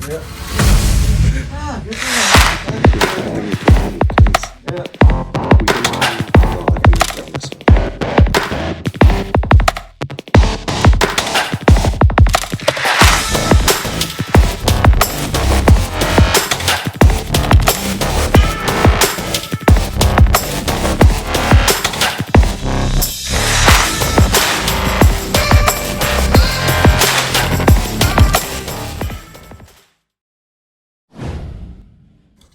Yeah. Ah, good for you.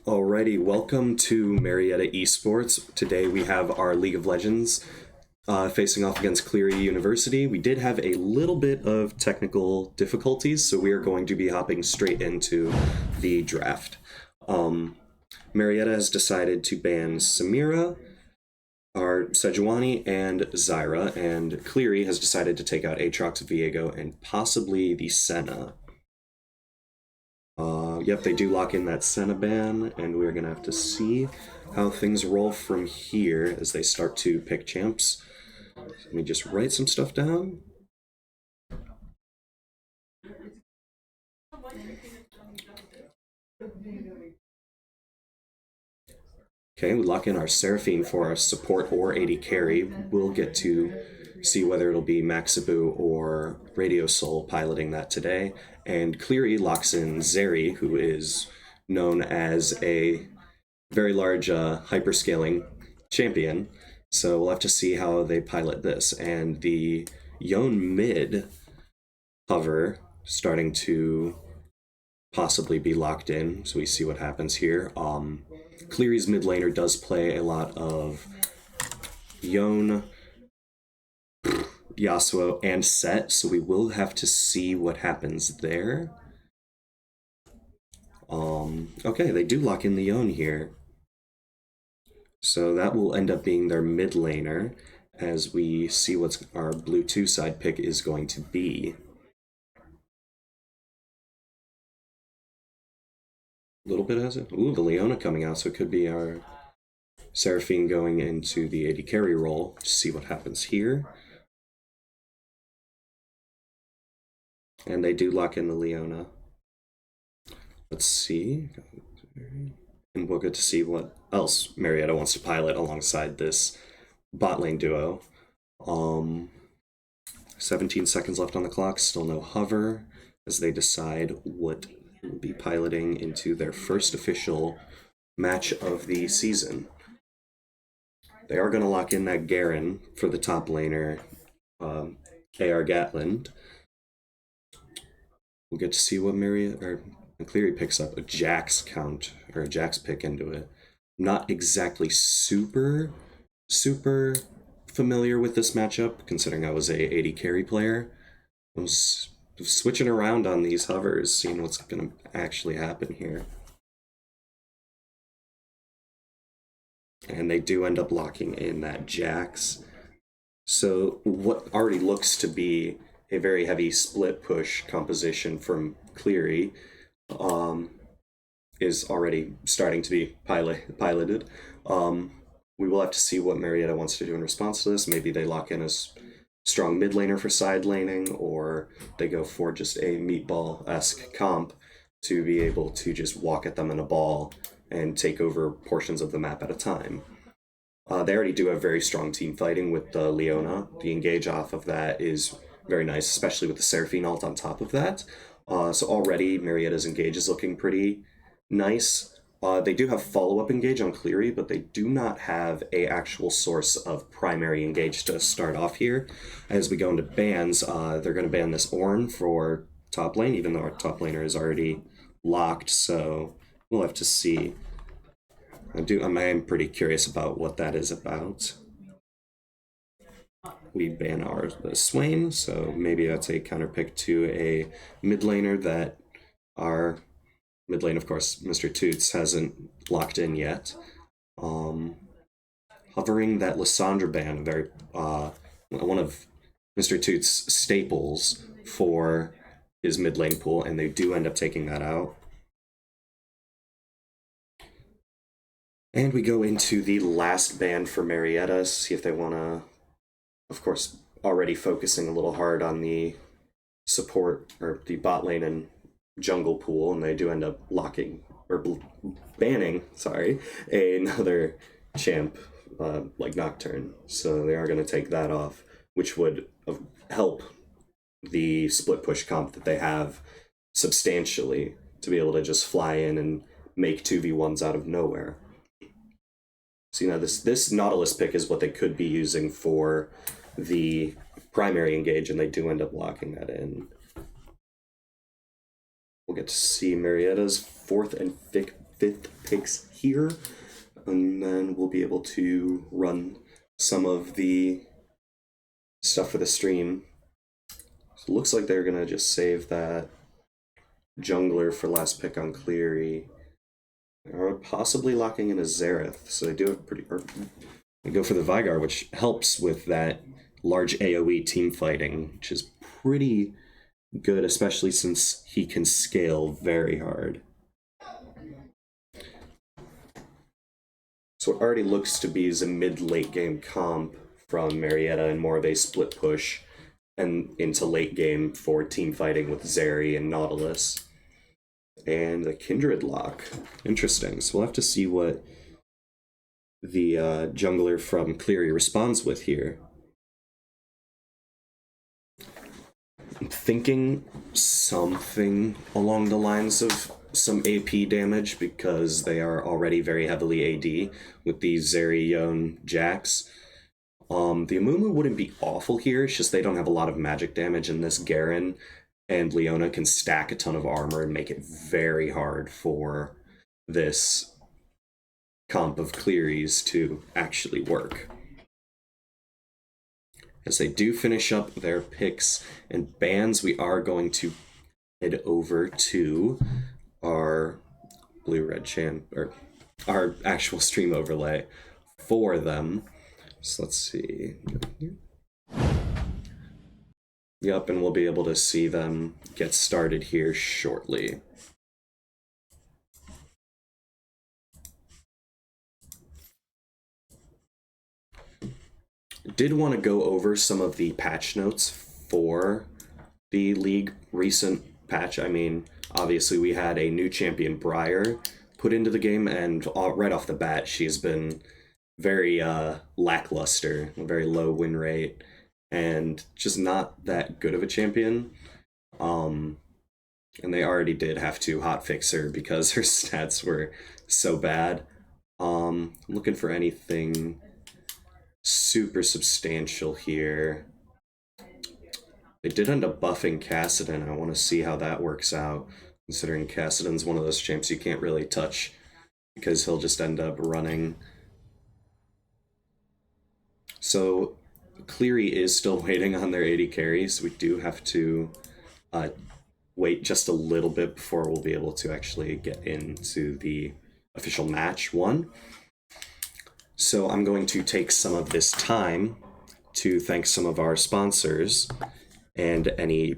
Alrighty, welcome to Marietta Esports. Today we have our League of Legends facing off against Cleary University. We did have a little bit of technical difficulties, so we are going to be hopping straight into the draft. Marietta has decided to ban Samira, our Sejuani, and Zyra, and Cleary has decided to take out Aatrox, Viego, and possibly the Senna. Yep, they do lock in that Senna ban, and we're gonna have to see how things roll from here as they start to pick champs. Let me just write some stuff down. Okay, we lock in our Seraphine for our support or AD carry. We'll get to see whether it'll be Maxibu or Radio Soul piloting that today. And Cleary locks in Zeri, who is known as a very large hyperscaling champion. So we'll have to see how they pilot this. And the Yone mid hover starting to possibly be locked in. So we see what happens here. Cleary's mid laner does play a lot of Yone, Yasuo, and Set, so we will have to see what happens there. Okay, they do lock in the Yone here. So that will end up being their mid laner as we see what our blue 2 side pick is going to be. A little bit has it. Ooh, the Leona coming out, so it could be our Seraphine going into the AD carry role. See what happens here. And they do lock in the Leona. Let's see. And we'll get to see what else Marietta wants to pilot alongside this bot lane duo. 17 seconds left on the clock, still no hover, as they decide what will be piloting into their first official match of the season. They are going to lock in that Garen for the top laner, AR Gatland. We'll get to see what Cleary picks up a Jax count, or a Jax pick into it. Not exactly super familiar with this matchup, considering I was a AD carry player. I was switching around on these hovers, seeing what's going to actually happen here. And they do end up locking in that Jax. So what already looks to be a very heavy split push composition from Cleary is already starting to be piloted. We will have to see what Marietta wants to do in response to this. Maybe they lock in a strong mid laner for side laning, or they go for just a meatball-esque comp to be able to just walk at them in a ball and take over portions of the map at a time. They already do have very strong team fighting with the Leona. The engage off of that is very nice, especially with the Seraphine ult on top of that. So already Marietta's engage is looking pretty nice. They do have follow-up engage on Cleary, but they do not have a actual source of primary engage to start off here. As we go into bans, they're going to ban this Ornn for top lane, even though our top laner is already locked, so we'll have to see. I am pretty curious about what that is about. We ban our Swain, so maybe that's a counter pick to a mid laner that our mid lane, of course, Mr. Toots hasn't locked in yet. Hovering that Lissandra ban, very one of Mr. Toots' staples for his mid lane pool, and they do end up taking that out. And we go into the last ban for Marietta, see if they want to, of course, already focusing a little hard on the support, or the bot lane and jungle pool, and they do end up locking or banning, sorry, another champ like Nocturne. So they are going to take that off, which would help the split push comp that they have substantially to be able to just fly in and make 2v1s out of nowhere. So, this Nautilus pick is what they could be using for the primary engage, and they do end up locking that in. We'll get to see Marietta's fourth and fifth picks here, and then we'll be able to run some of the stuff for the stream. So it looks like they're gonna just save that jungler for last pick on Cleary. Or possibly locking in a Xerath, so they do have they go for the Vigar, which helps with that large AoE team fighting, which is pretty good, especially since he can scale very hard. So it already looks to be as a mid-late game comp from Marietta and more of a split push and into late game for team fighting with Zeri and Nautilus. And the Kindred lock. Interesting. So we'll have to see what the jungler from Cleary responds with here. I'm thinking something along the lines of some AP damage because they are already very heavily AD with these Zeri, Yone, Jax. The Amumu wouldn't be awful here, it's just they don't have a lot of magic damage, and this Garen and Leona can stack a ton of armor and make it very hard for this comp of Cleary's to actually work. As they do finish up their picks and bans, we are going to head over to our blue-red champ, or our actual stream overlay for them. So let's see. Yep, and we'll be able to see them get started here shortly. Did want to go over some of the patch notes for the league recent patch. I mean, obviously we had a new champion, Briar, put into the game, and right off the bat, she's been very lackluster, a very low win rate, and just not that good of a champion. And they already did have to hotfix her because her stats were so bad. I'm looking for anything super substantial here. They did end up buffing Kassadin. I want to see how that works out, considering Kassadin's one of those champs you can't really touch because he'll just end up running. So Cleary is still waiting on their 80 carries. We do have to wait just a little bit before we'll be able to actually get into the official match one. So I'm going to take some of this time to thank some of our sponsors and any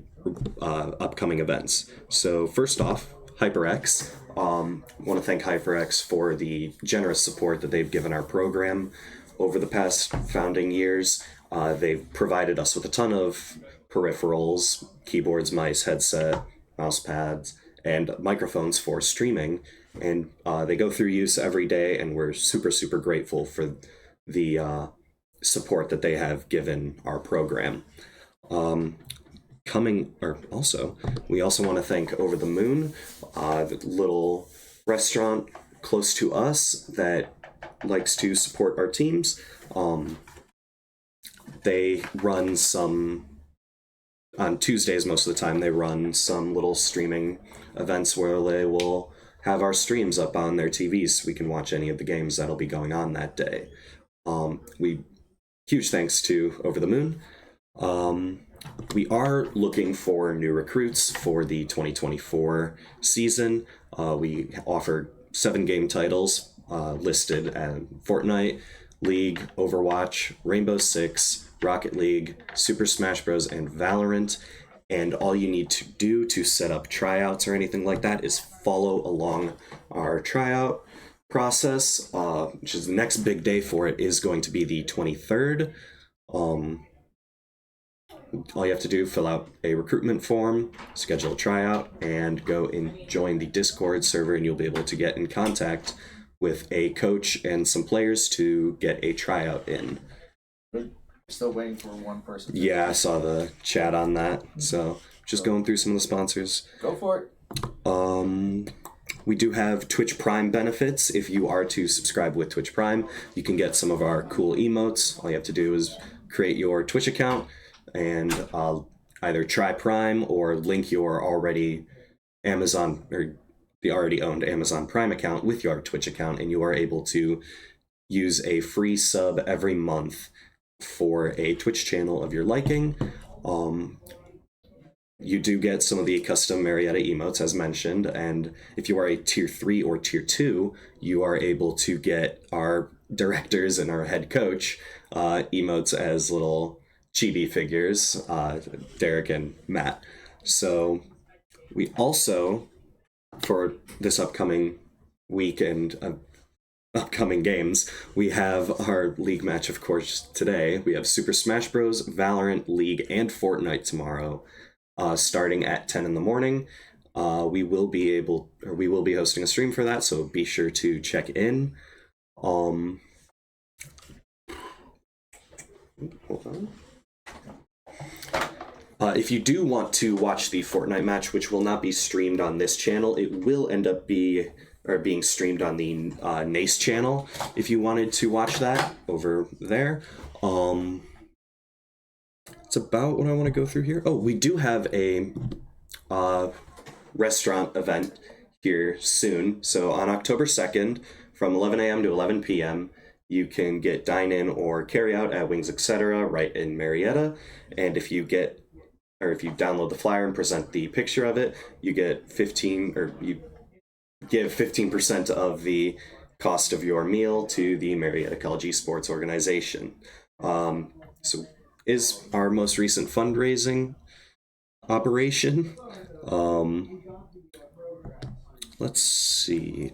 upcoming events. So first off, HyperX. I want to thank HyperX for the generous support that they've given our program over the past founding years. They've provided us with a ton of peripherals, keyboards, mice, headset, mouse pads, and microphones for streaming. And they go through use every day, and we're super, super grateful for the support that they have given our program. We also want to thank Over the Moon, the little restaurant close to us that likes to support our teams. They run some, on Tuesdays most of the time, they run some little streaming events where they will have our streams up on their TVs so we can watch any of the games that'll be going on that day. Huge thanks to Over the Moon. We are looking for new recruits for the 2024 season. We offer 7 game titles listed at Fortnite, League, Overwatch, Rainbow Six, Rocket League, Super Smash Bros., and Valorant. And all you need to do to set up tryouts or anything like that is follow along our tryout process, which is the next big day for it is going to be the 23rd. all you have to do, fill out a recruitment form, schedule a tryout, and go and join the Discord server, and you'll be able to get in contact with a coach and some players to get a tryout in. Still waiting for one person. Yeah, I saw the chat on that. So just going through some of the sponsors. Go for it. We do have Twitch Prime benefits. If you are to subscribe with Twitch Prime, you can get some of our cool emotes. All you have to do is create your Twitch account and either try Prime or link your already Amazon or the already owned Amazon Prime account with your Twitch account, and you are able to use a free sub every month for a Twitch channel of your liking. You do get some of the custom Marietta emotes as mentioned, and if you are a tier 3 or tier 2, you are able to get our directors and our head coach emotes as little chibi figures, Derek and Matt. So we also, for this upcoming week and upcoming games, we have our league match, of course, today. We have Super Smash Bros, Valorant, League, and Fortnite tomorrow, starting at 10 in the morning. We will be hosting a stream for that, so be sure to check in. Hold on. If you do want to watch the Fortnite match, which will not be streamed on this channel, it will end up being streamed on the NACE channel if you wanted to watch that over there. It's about what I want to go through here. Oh, we do have a restaurant event here soon. So on October 2nd, from 11 a.m. to 11 p.m., you can get dine-in or carry-out at Wings Etc. right in Marietta. And if you download the flyer and present the picture of it, you get you give 15% of the cost of your meal to the Marietta College Esports organization. So is our most recent fundraising operation. Let's see.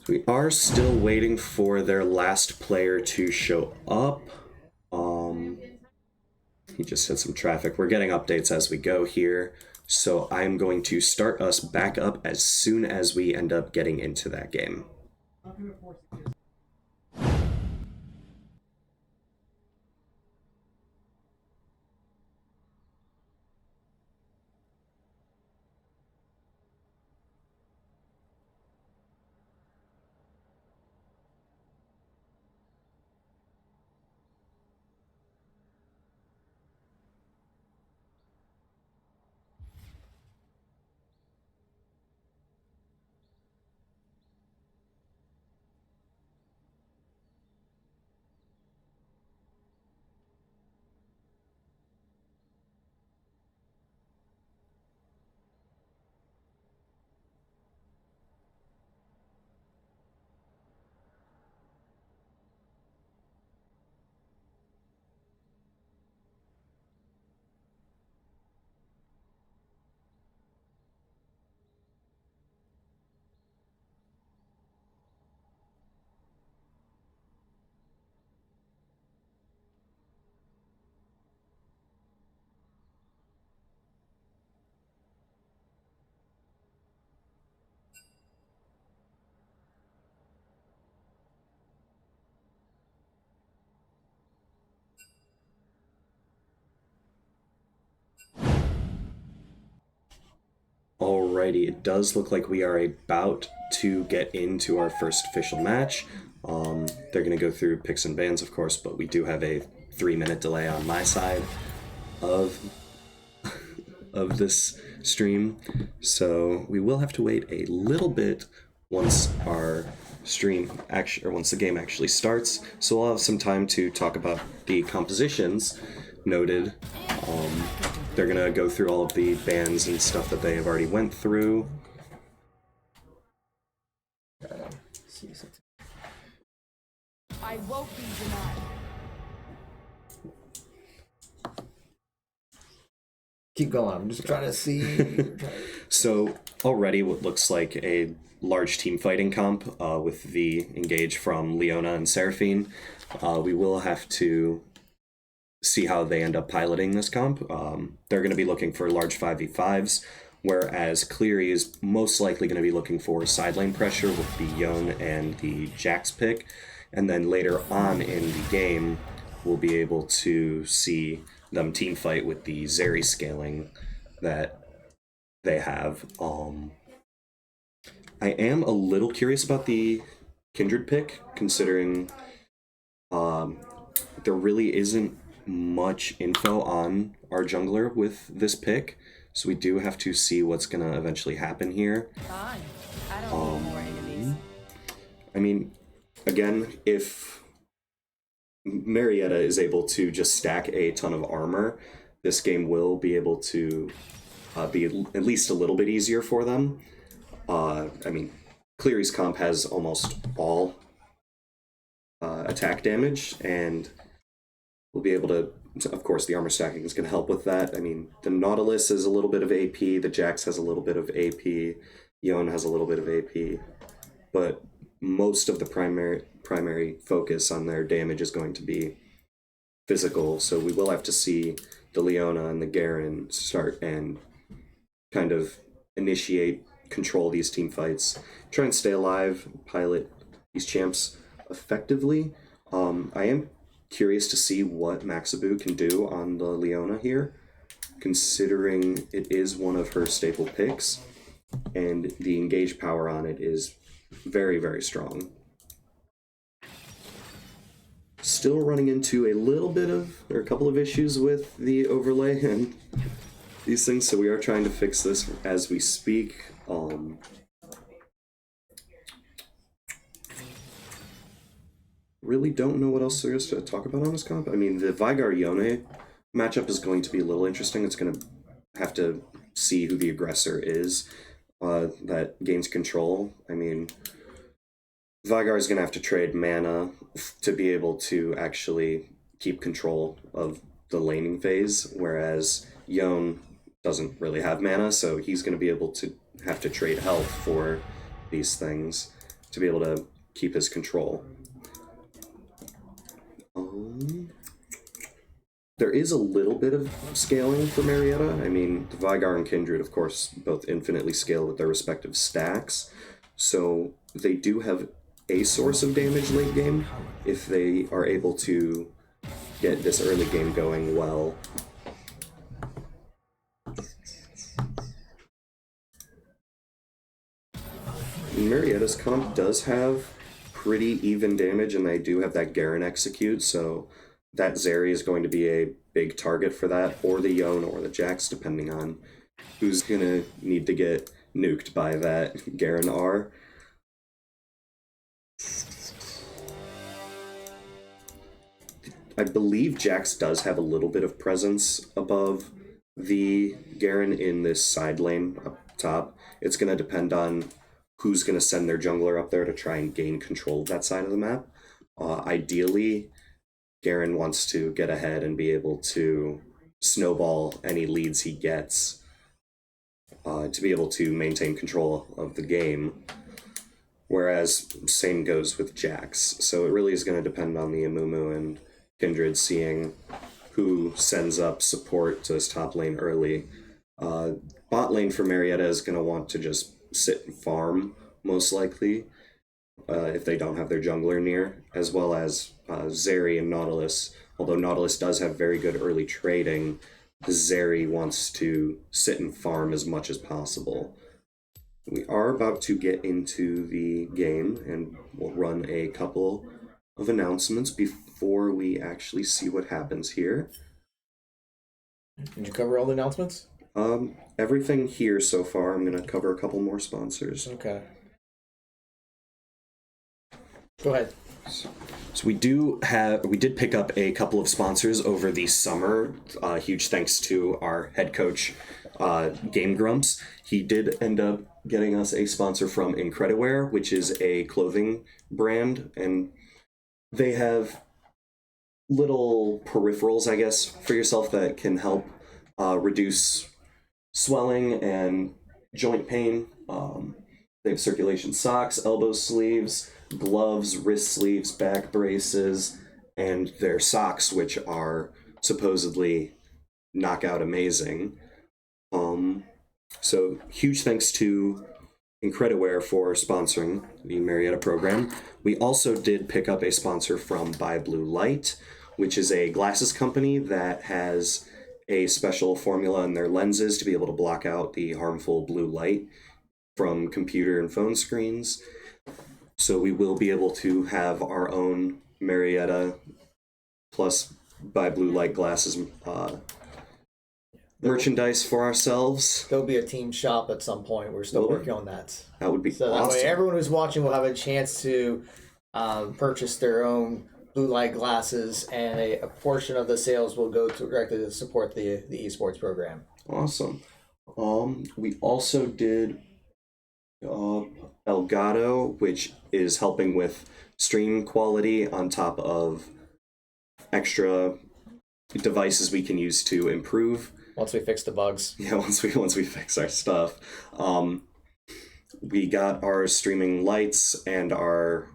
We are still waiting for their last player to show up. He just had some traffic. We're getting updates as we go here. So I'm going to start us back up as soon as we end up getting into that game. Alrighty, it does look like we are about to get into our first official match. They're going to go through picks and bans, of course, but we do have a 3-minute delay on my side of this stream, so we will have to wait a little bit once our once the game actually starts. So we'll have some time to talk about the compositions noted. They're gonna go through all of the bans and stuff that they have already went through. I won't be denied. Keep going. I'm just trying to see. So already what looks like a large team fighting comp with the engage from Leona and Seraphine. We will have to see how they end up piloting this comp. They're going to be looking for large 5v5s, whereas Cleary is most likely going to be looking for side lane pressure with the Yone and the Jax pick. And then later on in the game, we'll be able to see them team fight with the Zeri scaling that they have. I am a little curious about the Kindred pick, considering there really isn't much info on our jungler with this pick, so we do have to see what's gonna eventually happen here. Fine. I don't need more enemies. I mean, again, if Marietta is able to just stack a ton of armor, this game will be able to be at least a little bit easier for them. I mean, Cleary's comp has almost all attack damage, and we'll be able to, of course, the armor stacking is going to help with that. I mean, the Nautilus is a little bit of AP, the Jax has a little bit of AP, Yone has a little bit of AP, but most of the primary focus on their damage is going to be physical, so we will have to see the Leona and the Garen start and kind of initiate, control these team fights, try and stay alive, pilot these champs effectively. I am curious to see what Maxabu can do on the Leona here, considering it is one of her staple picks, and the engage power on it is very, very strong. Still running into a couple of issues with the overlay and these things, so we are trying to fix this as we speak. Really don't know what else there is to talk about on this comp. I mean, the Veigar-Yone matchup is going to be a little interesting. It's going to have to see who the aggressor is that gains control. I mean, Veigar is going to have to trade mana to be able to actually keep control of the laning phase, whereas Yone doesn't really have mana, so he's going to be able to have to trade health for these things to be able to keep his control. There is a little bit of scaling for Marietta. I mean, the Veigar and Kindred, of course, both infinitely scale with their respective stacks, so they do have a source of damage late game if they are able to get this early game going well. Marietta's comp does have pretty even damage, and they do have that Garen execute, so that Zeri is going to be a big target for that, or the Yone or the Jax, depending on who's gonna need to get nuked by that Garen R. I believe Jax does have a little bit of presence above the Garen in this side lane up top. It's going to depend on who's going to send their jungler up there to try and gain control of that side of the map. Ideally, Garen wants to get ahead and be able to snowball any leads he gets to be able to maintain control of the game. Whereas same goes with Jax. So it really is going to depend on the Amumu and Kindred seeing who sends up support to his top lane early. Bot lane for Marietta is going to want to just sit and farm, most likely, if they don't have their jungler near, as well as Zeri and Nautilus. Although Nautilus does have very good early trading, Zeri wants to sit and farm as much as possible. We are about to get into the game, and we'll run a couple of announcements before we actually see what happens here. Did you cover all the announcements? Everything here so far. I'm going to cover a couple more sponsors. Okay. Go ahead. So we did pick up a couple of sponsors over the summer. Huge thanks to our head coach, Game Grumps. He did end up getting us a sponsor from Incrediwear, which is a clothing brand, and they have little peripherals, I guess, for yourself that can help reduce swelling and joint pain. They have circulation socks, elbow sleeves, gloves, wrist sleeves, back braces, and their socks, which are supposedly knockout amazing. So huge thanks to Incrediware for sponsoring the Marietta program. We also did pick up a sponsor from By Blue Light, which is a glasses company that has a special formula in their lenses to be able to block out the harmful blue light from computer and phone screens. So we will be able to have our own Marietta plus By Blue Light glasses merchandise for ourselves. There'll be a team shop at some point. We're still working on that. That would be So awesome. that way everyone who's watching will have a chance to purchase their own blue light glasses, and a portion of the sales will go directly to support the esports program. Awesome. We also did Elgato, which is helping with stream quality on top of extra devices we can use to improve. Once we fix the bugs. Yeah, once we fix our stuff. We got our streaming lights and our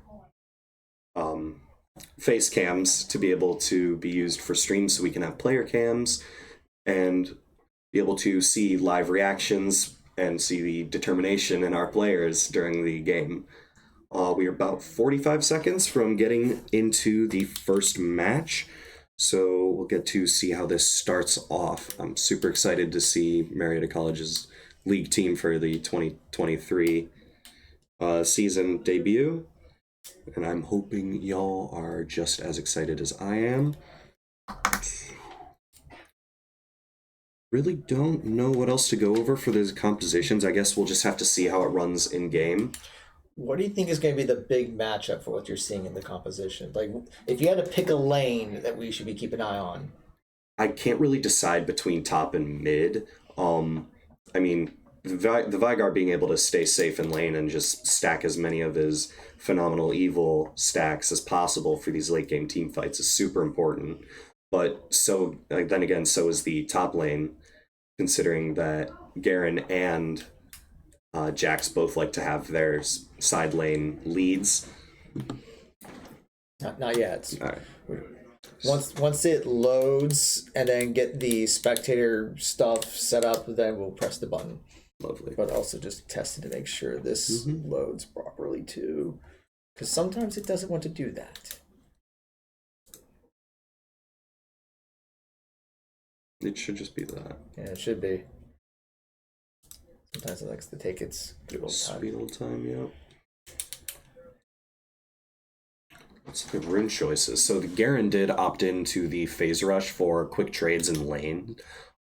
face cams to be able to be used for streams, so we can have player cams and be able to see live reactions and see the determination in our players during the game. We are about 45 seconds from getting into the first match, so we'll get to see how this starts off. I'm super excited to see Marietta College's league team for the 2023 season debut, and I'm hoping y'all are just as excited as I am. Really don't know what else to go over for those compositions. I guess we'll just have to see how it runs in game. What do you think is going to be the big matchup for what you're seeing in the composition? Like, if you had to pick a lane that we should be keeping an eye on. I can't really decide between top and mid. I mean, the Vygar being able to stay safe in lane and just stack as many of his phenomenal evil stacks as possible for these late game team fights is super important. But so then again, so is the top lane, considering that Garen and Jax both like to have their side lane leads. Not yet. All right. Once it loads and then get the spectator stuff set up, then we'll press the button. Lovely. But also just test it to make sure this loads properly too, because sometimes it doesn't want to do that. It should just be that. Yeah, it should be. Sometimes it likes to take its good old time. Sweet little time, yeah. Let's look at rune choices. So the Garen did opt into the phase rush for quick trades in lane.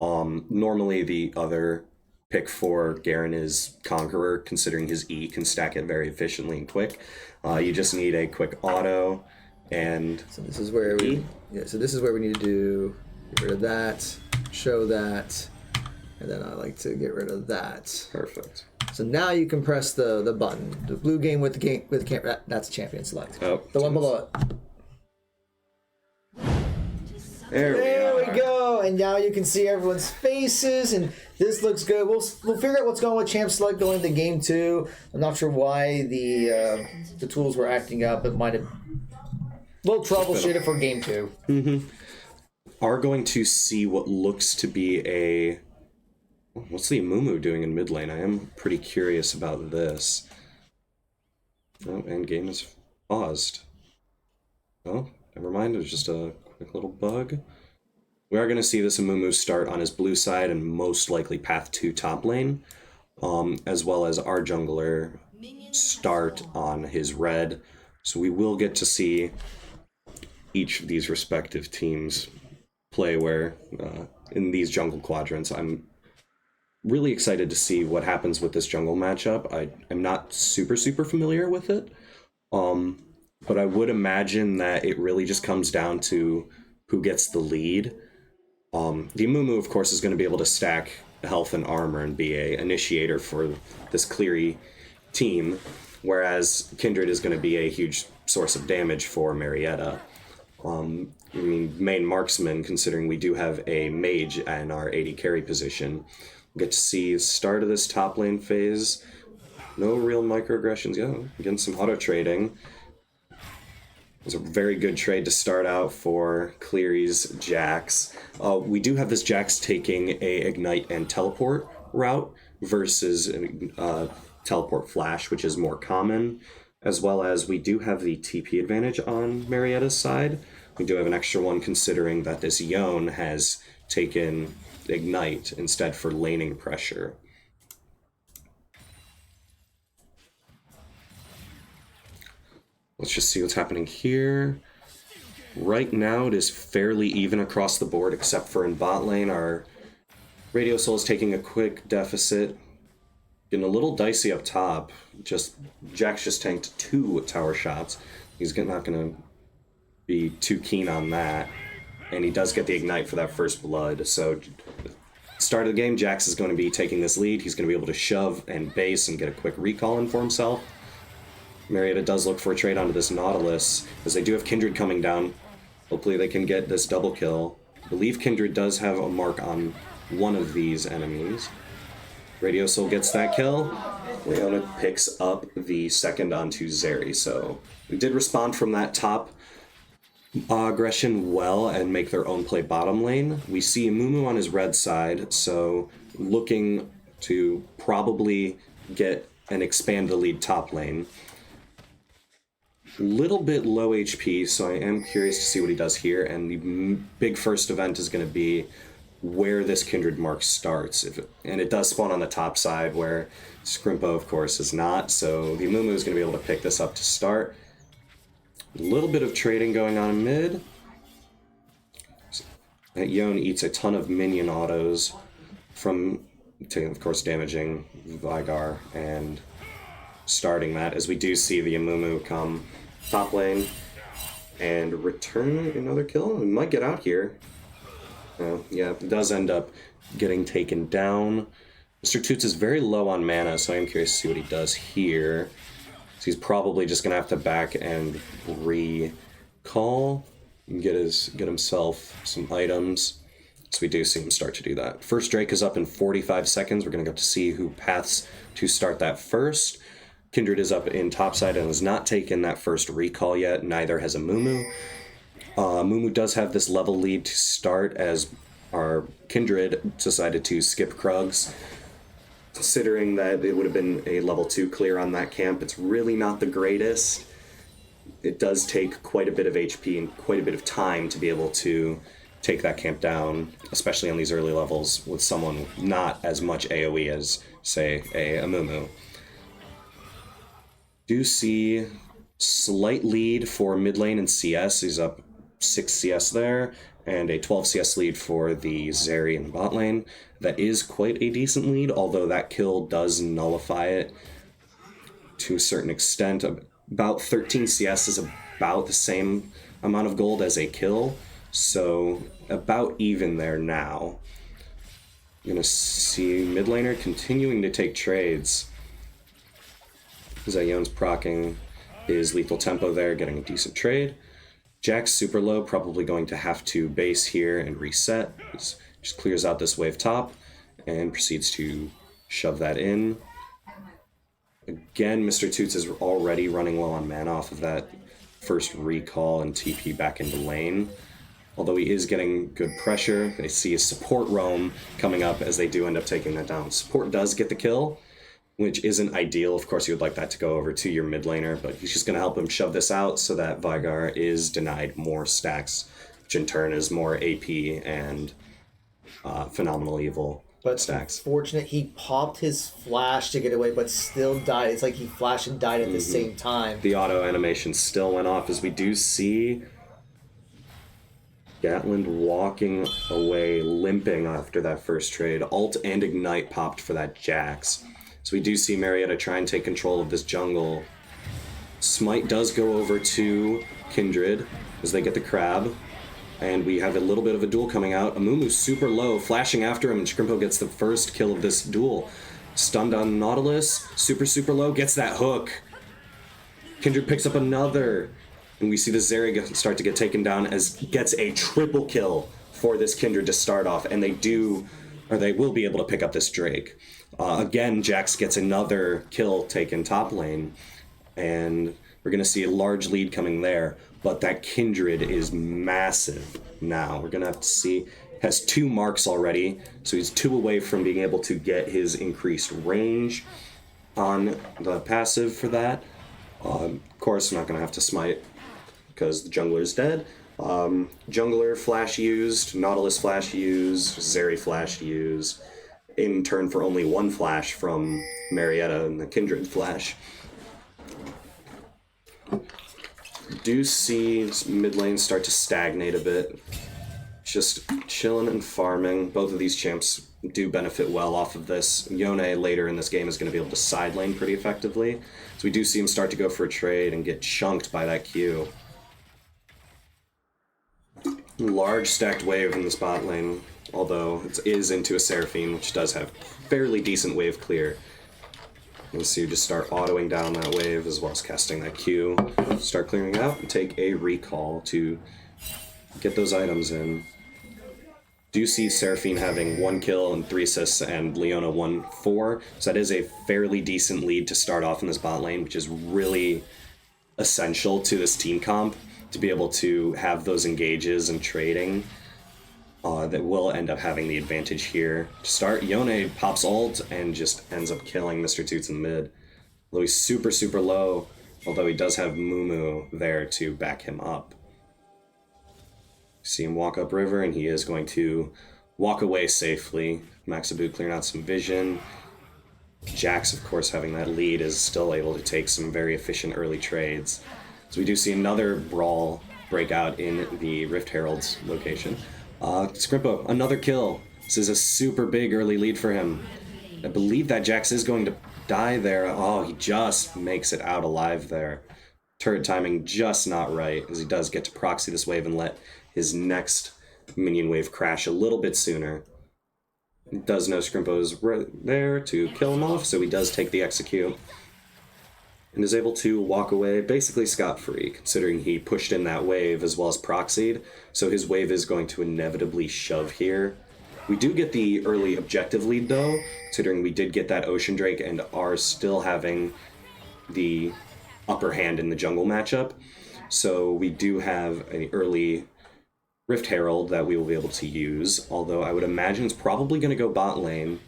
Normally the other pick for Garen is Conqueror, considering his E can stack it very efficiently and quick. You just need a quick auto and So this is where we need to do get rid of that, show that, and then I like to get rid of that. perfect. So now you can press the button. The blue game with the camera. That's champion select. Oh, The one below it. There we go. And now you can see everyone's faces, and this looks good. We'll figure out what's going on with champ select going into game 2. I'm not sure why the tools were acting up. It might have a little troubleshooter for game 2. Are going to see what looks to be a... What's the Amumu doing in mid lane? I am pretty curious about this. Oh, and game is paused. Oh, never mind. It was just a quick little bug. We are going to see this Amumu start on his blue side and most likely path to top lane, as well as our jungler start on his red. So we will get to see each of these respective teams play where in these jungle quadrants. I'm really excited to see what happens with this jungle matchup. I'm not super familiar with it, but I would imagine that it really just comes down to who gets the lead. The Amumu, of course, is going to be able to stack health and armor and be a initiator for this Cleary team, whereas Kindred is going to be a huge source of damage for Marietta. Main marksman, considering we do have a mage in our AD carry position, Get to see the start of this top lane phase. No real microaggressions. Yeah, getting some auto trading. It was a very good trade to start out for Cleary's Jax. We do have this Jax taking a Ignite and Teleport route versus Teleport Flash, which is more common, as well as we do have the TP advantage on Marietta's side. We do have an extra one considering that this Yone has taken Ignite instead for laning pressure. Let's just see what's happening here. Right now it is fairly even across the board except for in bot lane. Our Radio Soul is taking a quick deficit. Getting a little dicey up top. Jax just tanked 2 tower shots. He's not going to be too keen on that. And he does get the Ignite for that first blood. So start of the game, Jax is going to be taking this lead. He's going to be able to shove and base and get a quick recall in for himself. Marietta does look for a trade onto this Nautilus, as they do have Kindred coming down. Hopefully they can get this double kill. I believe Kindred does have a mark on one of these enemies. Radio Soul gets that kill. Leona picks up the second onto Zeri, so we did respond from that top aggression well and make their own play bottom lane. We see Mumu on his red side, so looking to probably get and expand the lead top lane. Little bit low HP, so I am curious to see what he does here, and the big first event is going to be where this Kindred mark starts. And it does spawn on the top side, where Scrimpo, of course, is not, so the Mumu is going to be able to pick this up to start. A little bit of trading going on in mid. That Yone eats a ton of minion autos from, of course, damaging Vigar and starting that, as we do see the Amumu come top lane and return another kill. We might get out here. Yeah, it does end up getting taken down. Mr. Toots is very low on mana, so I am curious to see what he does here. So he's probably just going to have to back and recall and get himself some items. So we do see him start to do that. First Drake is up in 45 seconds. We're going to go to see who paths to start that first. Kindred is up in topside and has not taken that first recall yet. Neither has Amumu. Amumu does have this level lead to start, as our Kindred decided to skip Krugs. Considering that it would have been a level 2 clear on that camp, it's really not the greatest. It does take quite a bit of HP and quite a bit of time to be able to take that camp down, especially on these early levels with someone not as much AoE as, say, a Amumu. Do see slight lead for mid lane and CS. He's up 6 CS there, and a 12 CS lead for the Zeri in bot lane. That is quite a decent lead, although that kill does nullify it to a certain extent. About 13 CS is about the same amount of gold as a kill, so about even there now. You're gonna see mid laner continuing to take trades. Zayon's proccing his lethal tempo there, getting a decent trade. Jack's super low, probably going to have to base here and reset. Just clears out this wave top and proceeds to shove that in. Again, Mr. Toots is already running low on mana off of that first recall and TP back into lane. Although he is getting good pressure, they see a support roam coming up as they do end up taking that down. Support does get the kill, which isn't ideal. Of course, you would like that to go over to your mid laner, but he's just going to help him shove this out so that Vigar is denied more stacks, which in turn is more AP and Phenomenal Evil stacks. Fortunate he popped his flash to get away, but still died. It's like he flashed and died at the same time. The auto animation still went off, as we do see Gatland walking away, limping after that first trade. Ult and Ignite popped for that Jax. So we do see Marietta try and take control of this jungle. Smite does go over to Kindred as they get the crab. And we have a little bit of a duel coming out. Amumu's super low, flashing after him, and Scrimpo gets the first kill of this duel. Stunned on Nautilus, super low, gets that hook. Kindred picks up another. And we see the Zeri start to get taken down as gets a triple kill for this Kindred to start off. And they do or they will be able to pick up this Drake. Again, Jax gets another kill taken top lane, and we're going to see a large lead coming there, but that Kindred is massive now. We're going to have to see, has 2 marks already, so he's 2 away from being able to get his increased range on the passive for that. Of course, I'm not going to have to smite because the jungler is dead. Jungler flash used, Nautilus flash used, Zeri flash used, in turn for only 1 flash from Marietta and the Kindred flash. Do see mid lane start to stagnate a bit. Just chilling and farming. Both of these champs do benefit well off of this. Yone later in this game is going to be able to side lane pretty effectively. So we do see him start to go for a trade and get chunked by that Q. Large stacked wave in the spot lane, although it is into a Seraphine, which does have fairly decent wave clear. And so you just start autoing down that wave as well as casting that Q. Start clearing out and take a recall to get those items in. Do see Seraphine having 1 kill and 3 assists and Leona 1-4, so that is a fairly decent lead to start off in this bot lane, which is really essential to this team comp to be able to have those engages and trading that will end up having the advantage here. To start, Yone pops ult and just ends up killing Mr. Toots in mid. Although he's super, super low, although he does have Mumu there to back him up. See him walk up river, and he is going to walk away safely. Maxabu clearing out some vision. Jax, of course, having that lead, is still able to take some very efficient early trades. So we do see another brawl break out in the Rift Herald's location. Scrimpo, another kill. This is a super big early lead for him. I believe that Jax is going to die there. Oh, he just makes it out alive there. Turret timing just not right, as he does get to proxy this wave and let his next minion wave crash a little bit sooner. He does know Scrimpo's right there to kill him off, so he does take the execute. And is able to walk away basically scot-free, considering he pushed in that wave as well as proxied, so his wave is going to inevitably shove here. We do get the early objective lead though, considering we did get that Ocean Drake and are still having the upper hand in the jungle matchup. So we do have an early Rift Herald that we will be able to use, although I would imagine it's probably going to go bot lane,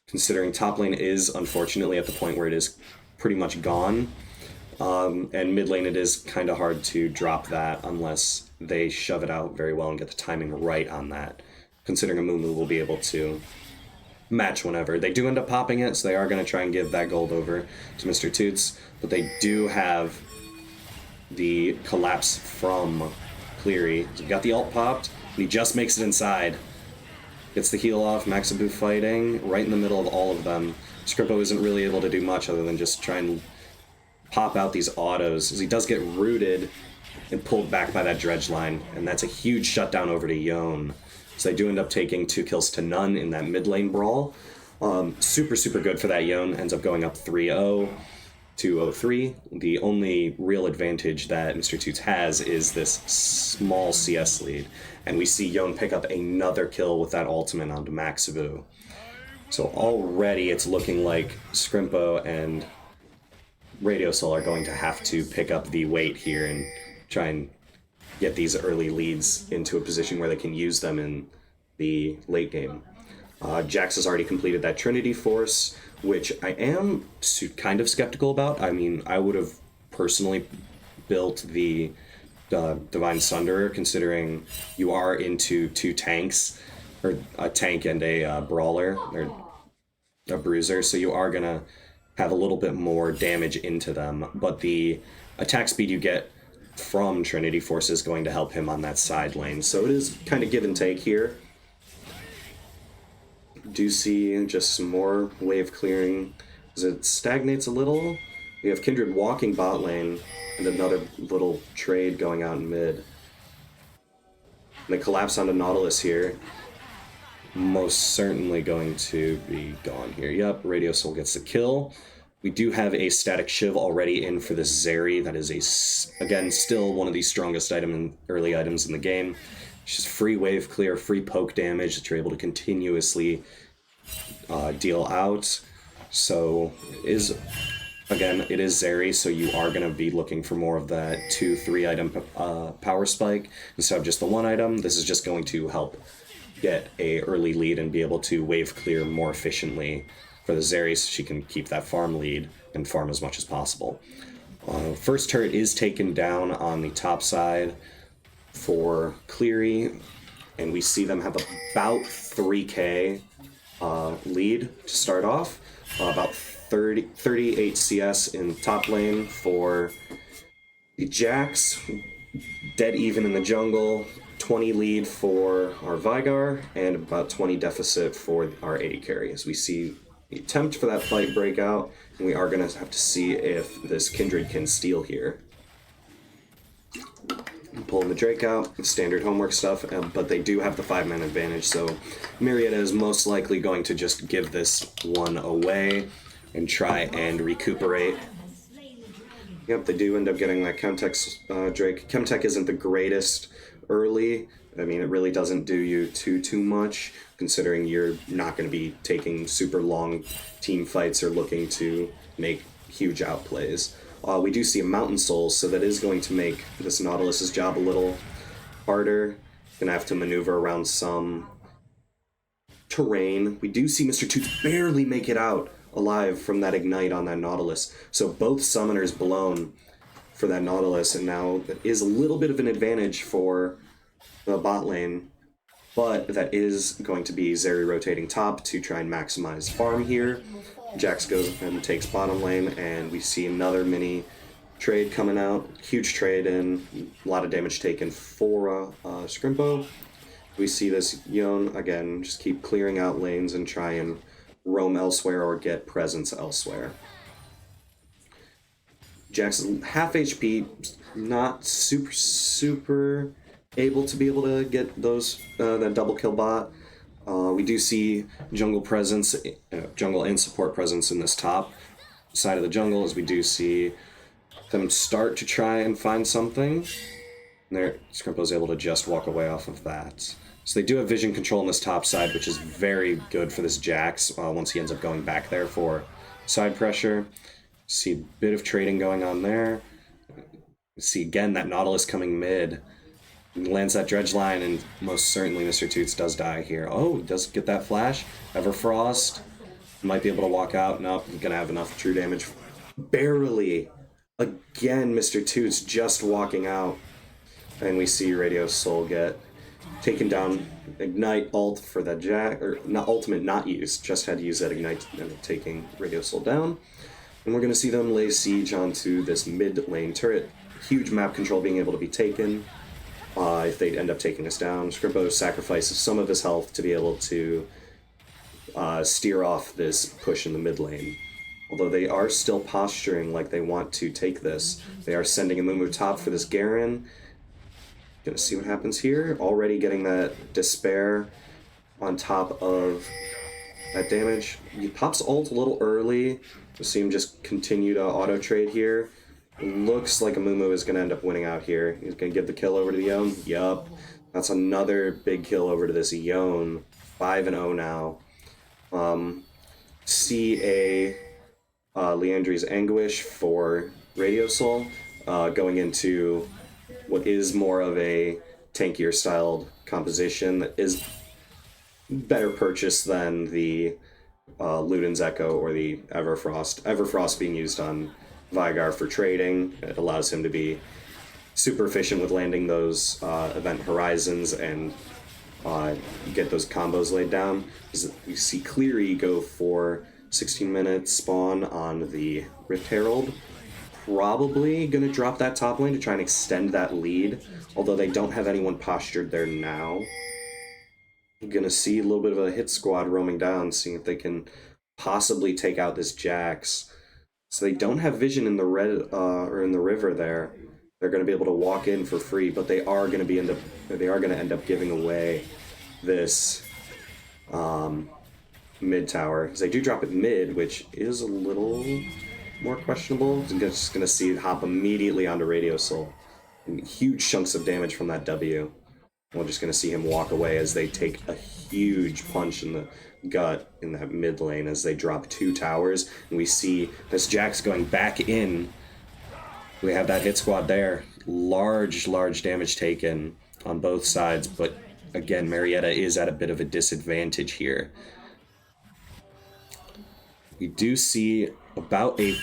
considering top lane is unfortunately at the point where it is pretty much gone, and mid lane it is kind of hard to drop that unless they shove it out very well and get the timing right on that, considering a Mumu will be able to match whenever. They do end up popping it, so they are going to try and give that gold over to Mr. Toots, but they do have the collapse from Cleary. So we got the ult popped, and he just makes it inside. Gets the heal off, Maxabu fighting right in the middle of all of them. Scrimpo isn't really able to do much other than just try and pop out these autos, as he does get rooted and pulled back by that dredge line, and that's a huge shutdown over to Yone. So they do end up taking 2 kills to none in that mid lane brawl. Super, super good for that Yone. Ends up going up 3-0 to 0-3. The only real advantage that Mr. Toots has is this small CS lead, and we see Yone pick up another kill with that ultimate onto Maxabu. So already it's looking like Scrimpo and Radio Soul are going to have to pick up the weight here and try and get these early leads into a position where they can use them in the late game. Jax has already completed that Trinity Force, which I am kind of skeptical about. I mean, I would have personally built the Divine Sunderer, considering you are into 2 tanks, or a tank and a brawler, or a bruiser, so you are gonna have a little bit more damage into them, but the attack speed you get from Trinity Force is going to help him on that side lane, so it is kind of give and take here. Do see just some more wave clearing as it stagnates a little. We have Kindred walking bot lane and another little trade going out in mid. And the collapse onto Nautilus here. Most certainly going to be gone here. Yep, Radio Soul gets the kill. We do have a static Shiv already in for this Zeri. That is, again, still one of the strongest early items in the game. It's just free wave clear, free poke damage that you're able to continuously deal out. So it is Zeri, so you are going to be looking for more of that 2-3 item power spike instead of just the 1 item. This is just going to help get a early lead and be able to wave clear more efficiently for the Zeri, so she can keep that farm lead and farm as much as possible. First turret is taken down on the top side for Cleary, and we see them have about 3k lead to start off. About 38 CS in top lane for the Jax, dead even in the jungle, 20 lead for our Vigar, and about 20 deficit for our AD carry. As we see the attempt for that fight breakout, and we are going to have to see if this Kindred can steal here. Pulling the Drake out, standard homework stuff, but they do have the 5-man advantage, so Marietta is most likely going to just give this one away and try and recuperate. Yep, they do end up getting that Chemtech's Drake. Chemtech isn't the greatest early. I mean, it really doesn't do you too much, considering you're not going to be taking super long team fights or looking to make huge outplays. We do see a Mountain Soul, so that is going to make this Nautilus's job a little harder. Gonna have to maneuver around some terrain. We do see Mr. Toots barely make it out alive from that Ignite on that Nautilus. So both summoners blown for that Nautilus, and now that is a little bit of an advantage for the bot lane, but that is going to be Zeri rotating top to try and maximize farm here. Jax goes and takes bottom lane, and we see another mini trade coming out. Huge trade and a lot of damage taken for Scrimpo. We see this Yone, again, just keep clearing out lanes and try and roam elsewhere or get presence elsewhere. Jax is half HP, not super able to get those that double kill bot. We do see jungle presence, jungle and support presence in this top side of the jungle, as we do see them start to try and find something. And there, Scrimpo's able to just walk away off of that. So they do have vision control on this top side, which is very good for this Jax once he ends up going back there for side pressure. See a bit of trading going on there. See again that Nautilus coming mid. Lands that dredge line, and most certainly Mr. Toots does die here. Oh, he does get that flash. Everfrost might be able to walk out. Nope, he's gonna have enough true damage. Barely. Again, Mr. Toots just walking out. And we see Radio Soul get taken down. Ignite ult for that Jack, or not ultimate, not used. Just had to use that Ignite and taking Radio Soul down. And we're gonna see them lay siege onto this mid lane turret. Huge map control being able to be taken. If they end up taking us down, Scrimpo sacrifices some of his health to be able to steer off this push in the mid lane. Although they are still posturing like they want to take this. They are sending a Mumu top for this Garen. Gonna see what happens here. Already getting that Despair on top of that damage. He pops ult a little early. We'll see him just continue to auto-trade here. Looks like a Mumu is going to end up winning out here. He's going to give the kill over to the Yone. Yup. That's another big kill over to this Yone. 5-0 now. See a Leandri's Anguish for Radio Soul. Going into what is more of a tankier styled composition that is better purchased than the Luden's Echo or the Everfrost. Everfrost being used on Vigar for trading. It allows him to be super efficient with landing those event horizons and get those combos laid down. We see Cleary go for 16-minute spawn on the Rift Herald. Probably going to drop that top lane to try and extend that lead, although they don't have anyone postured there now. I'm going to see a little bit of a hit squad roaming down, seeing if they can possibly take out this Jax. So they don't have vision in the red or in the river there. They're going to be able to walk in for free, but they are going to end up giving away this mid tower, because they do drop it mid, which is a little more questionable. I'm just going to see it hop immediately onto Radio Soul. And huge chunks of damage from that W. We're just going to see him walk away as they take a huge punch in the gut in that mid lane as they drop 2 towers. And we see this Jax going back in. We have that hit squad there. Large damage taken on both sides. But again, Marietta is at a bit of a disadvantage here. We do see about a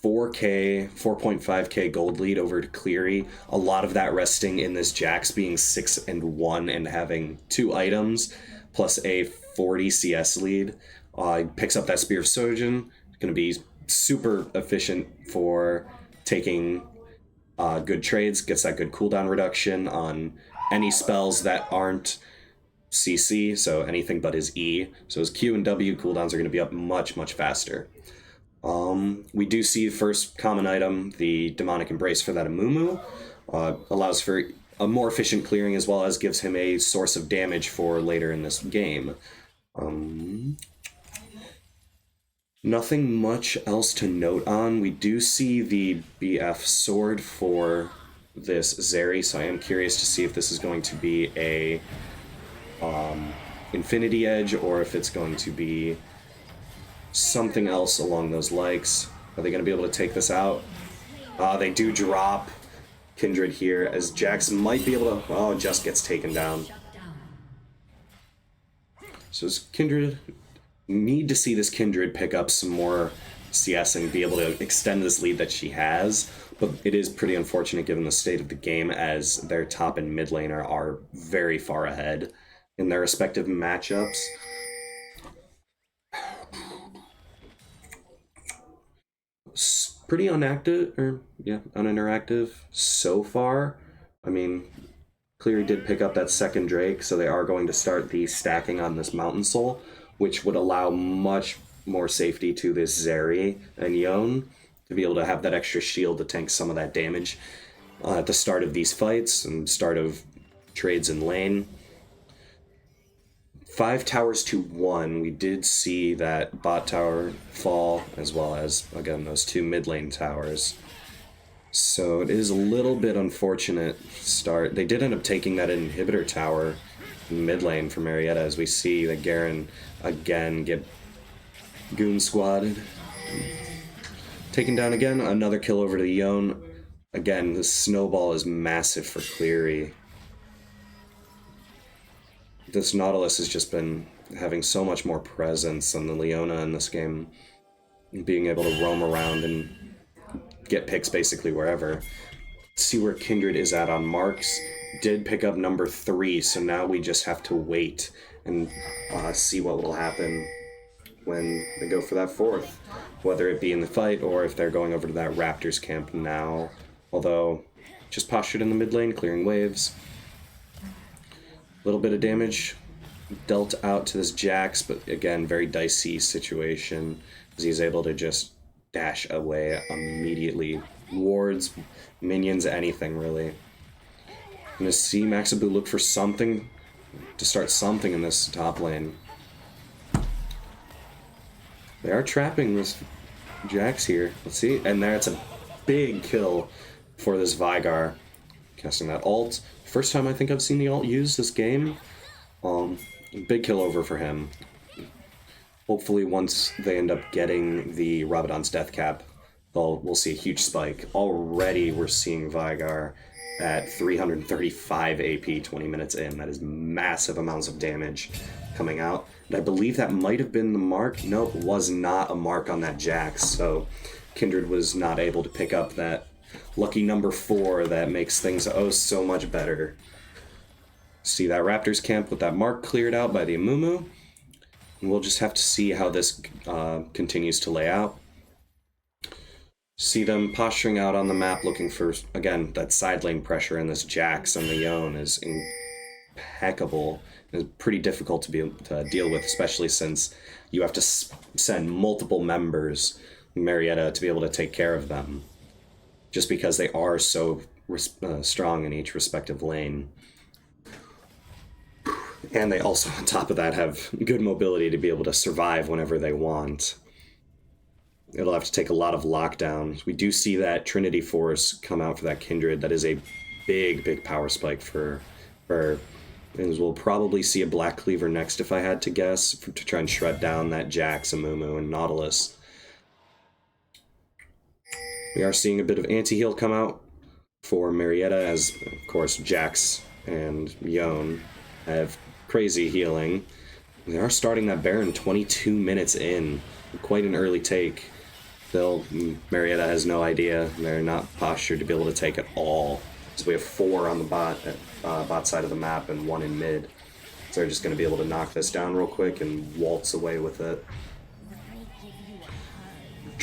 4.5k gold lead over to Cleary. A lot of that resting in this Jax being 6-1 and having 2 items plus a 40 CS lead. He picks up that Spear of Sojourn. Going to be super efficient for taking good trades. Gets that good cooldown reduction on any spells that aren't CC, so anything but his E. So his Q and W cooldowns are going to be up much faster. We do see first common item, the Demonic Embrace for that Amumu. Allows for a more efficient clearing as well as gives him a source of damage for later in this game. Nothing much else to note on. We do see the BF sword for this Zeri, so I am curious to see if this is going to be a Infinity Edge or if it's going to be something else along those likes. Are they going to be able to take this out? They do drop Kindred here as Jax might be able to... Oh, just gets taken down. So is Kindred... Need to see this Kindred pick up some more CS and be able to extend this lead that she has, but it is pretty unfortunate given the state of the game as their top and mid laner are very far ahead in their respective matchups. Pretty uninteractive so far. I mean, Cleary did pick up that second Drake, so they are going to start the stacking on this Mountain Soul, which would allow much more safety to this Zeri and Yone to be able to have that extra shield to tank some of that damage at the start of these fights and start of trades in lane. 5 towers to 1. We did see that bot tower fall as well as, again, those 2 mid lane towers. So it is a little bit unfortunate start. They did end up taking that inhibitor tower in mid lane for Marietta as we see that Garen again get goon squatted. Taken down again, another kill over to Yone. Again, the snowball is massive for Cleary. This Nautilus has just been having so much more presence than the Leona in this game. Being able to roam around and get picks basically wherever. See where Kindred is at on marks. Did pick up number 3, so now we just have to wait and see what will happen when they go for that 4th. Whether it be in the fight or if they're going over to that Raptors camp now. Although, just postured in the mid lane, clearing waves. Little bit of damage dealt out to this Jax, but again, very dicey situation as he's able to just dash away immediately. Wards, minions, anything really. I'm gonna see Maxabu look for something to start something in this top lane. They are trapping this Jax here. Let's see, and that's a big kill for this Vigar. Casting that ult. First time I think I've seen the ult used this game. Big kill over for him. Hopefully once they end up getting the Rabadon's death cap, we'll see a huge spike. Already we're seeing Vigar at 335 AP 20 minutes in. That is massive amounts of damage coming out. And I believe that might have been the mark. Nope, was not a mark on that Jax, so Kindred was not able to pick up that lucky number 4 that makes things oh so much better. See that Raptors camp with that mark cleared out by the Amumu. And we'll just have to see how this continues to lay out. See them posturing out on the map looking for, again, that side lane pressure, and this Jax and the Yone is impeccable. It's pretty difficult to be able to deal with, especially since you have to send multiple members, Marietta, to be able to take care of them. Just because they are so strong in each respective lane. And they also, on top of that, have good mobility to be able to survive whenever they want. It'll have to take a lot of lockdowns. We do see that Trinity Force come out for that Kindred. That is a big power spike for Is we'll probably see a Black Cleaver next if I had to guess, to try and shred down that Jax, Amumu, and Nautilus. We are seeing a bit of anti-heal come out for Marietta, as of course Jax and Yone have crazy healing. They are starting that Baron 22 minutes in. Quite an early take. Marietta has no idea. They're not postured to be able to take at all. So we have 4 on the bot side of the map and 1 in mid. So they're just going to be able to knock this down real quick and waltz away with it.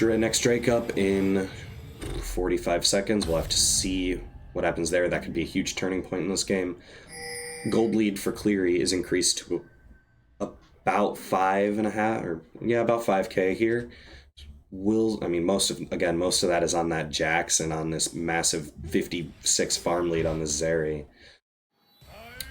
Next Drake up in 45 seconds. We'll have to see what happens there. That could be a huge turning point in this game. Gold lead for Cleary is increased to about 5.5, or yeah, about 5k here. Most of that is on that Jax and on this massive 56 farm lead on this Zeri.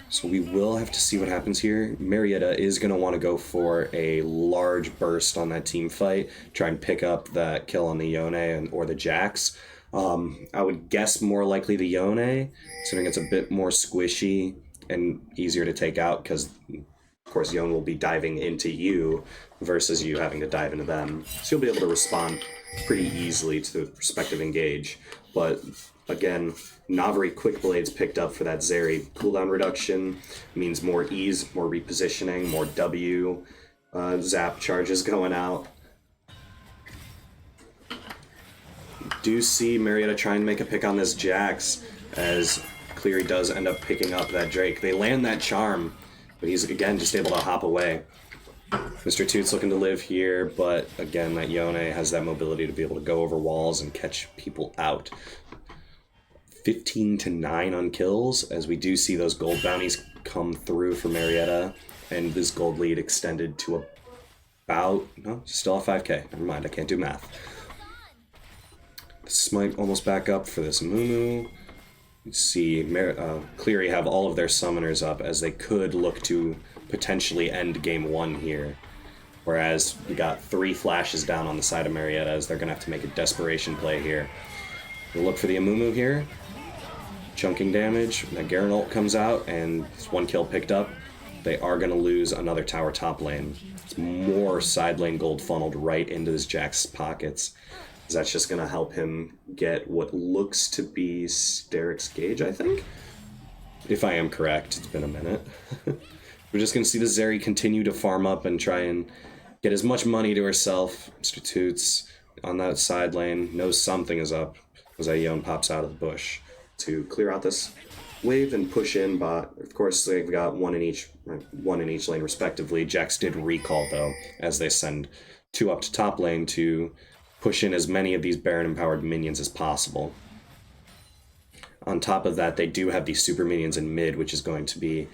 So we will have to see what happens here. Marietta is going to want to go for a large burst on that team fight, try and pick up that kill on the Yone or the Jax. I would guess more likely the Yone, considering it's a bit more squishy and easier to take out, because of course Yone will be diving into you versus you having to dive into them. So you'll be able to respond pretty easily to the respective engage. But again, Navari Quick Blades picked up for that Zeri. Cooldown reduction means more ease, more repositioning, more W zap charges going out. Do see Marietta trying to make a pick on this Jax, as Cleary does end up picking up that Drake. They land that charm, but he's again just able to hop away. Mr. Toots looking to live here, but again, that Yone has that mobility to be able to go over walls and catch people out. 15-9 on kills, as we do see those gold bounties come through for Marietta, and this gold lead extended to still a 5k. Never mind, I can't do math. This might almost back up for this Amumu. You see Cleary have all of their summoners up, as they could look to potentially end game 1 here. Whereas we got 3 flashes down on the side of Marietta, as they're going to have to make a desperation play here. We'll look for the Amumu here. Chunking damage. That Garen ult comes out, and it's 1 kill picked up. They are going to lose another tower top lane. It's more side lane gold funneled right into this Jax's pockets. That's just going to help him get what looks to be Steric's Gauge, I think? If I am correct, it's been a minute. We're just going to see the Zeri continue to farm up and try and get as much money to herself. Mr. Toots on that side lane knows something is up, as Yone pops out of the bush to clear out this wave and push in bot. Of course, they've got one in each lane respectively. Jax did recall, though, as they send 2 up to top lane to push in as many of these Baron-empowered minions as possible. On top of that, they do have these super minions in mid, which is going to be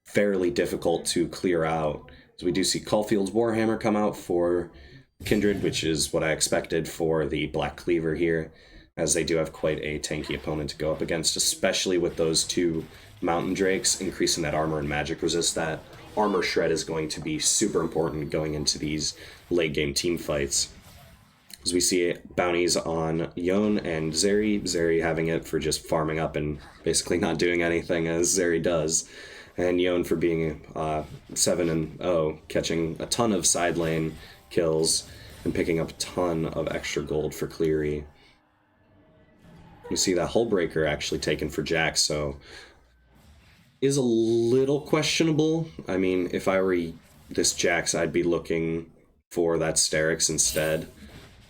fairly difficult to clear out. So we do see Caulfield's Warhammer come out for Kindred, which is what I expected for the Black Cleaver here, as they do have quite a tanky opponent to go up against, especially with those 2 Mountain Drakes increasing that armor and magic resist. That armor shred is going to be super important going into these late game team fights. As we see bounties on Yone and Zeri. Zeri having it for just farming up and basically not doing anything, as Zeri does. And Yone for being 7-0, catching a ton of side lane kills and picking up a ton of extra gold for Cleary. You see that Hullbreaker actually taken for Jax, so is a little questionable. I mean, if I were this Jax, I'd be looking for that Sterix instead,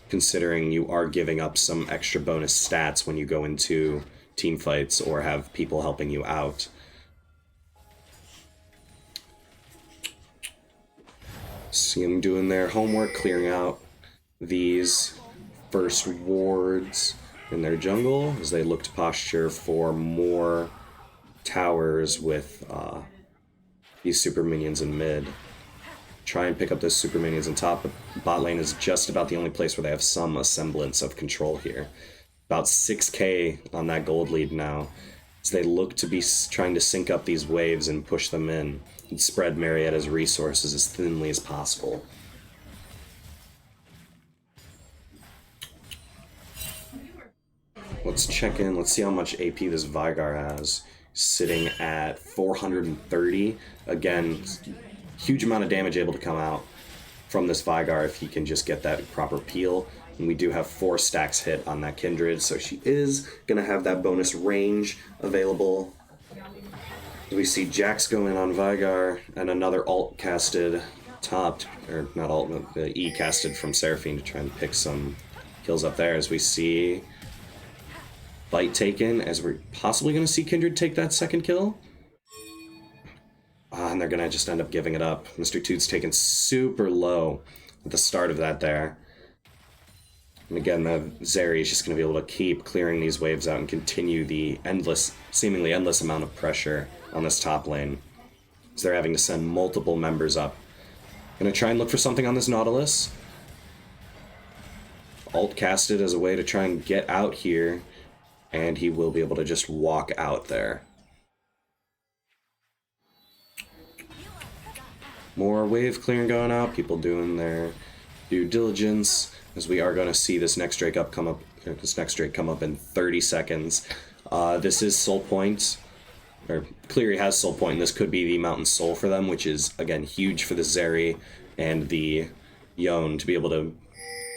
considering you are giving up some extra bonus stats when you go into team fights or have people helping you out. See them doing their homework, clearing out these first wards in their jungle as they look to posture for more towers with these super minions in mid. Try and pick up those super minions on top. Bot lane is just about the only place where they have some semblance of control here. About 6k on that gold lead now, as they look to be trying to sync up these waves and push them in and spread Marietta's resources as thinly as possible. Let's check in. Let's see how much AP this Vygar has. sitting at 430. Again, huge amount of damage able to come out from this Vygar if he can just get that proper peel. And we do have 4 stacks hit on that Kindred, so she is going to have that bonus range available. We see Jax go in on Vygar, and another ult casted top, or not ult, but the E casted from Seraphine to try and pick some kills up there, as we see Bite taken, as we're possibly going to see Kindred take that second kill. And they're going to just end up giving it up. Mr. Toot's taken super low at the start of that there. And again, the Zeri is just going to be able to keep clearing these waves out and continue the seemingly endless amount of pressure on this top lane. So they're having to send multiple members up. Going to try and look for something on this Nautilus. Ult casted as a way to try and get out here. And he will be able to just walk out there. More wave clearing going out, people doing their due diligence, as we are going to see this next Drake come up in 30 seconds. This is Soul Point, or Cleary has Soul Point, and this could be the Mountain Soul for them, which is, again, huge for the Zeri and the Yone to be able to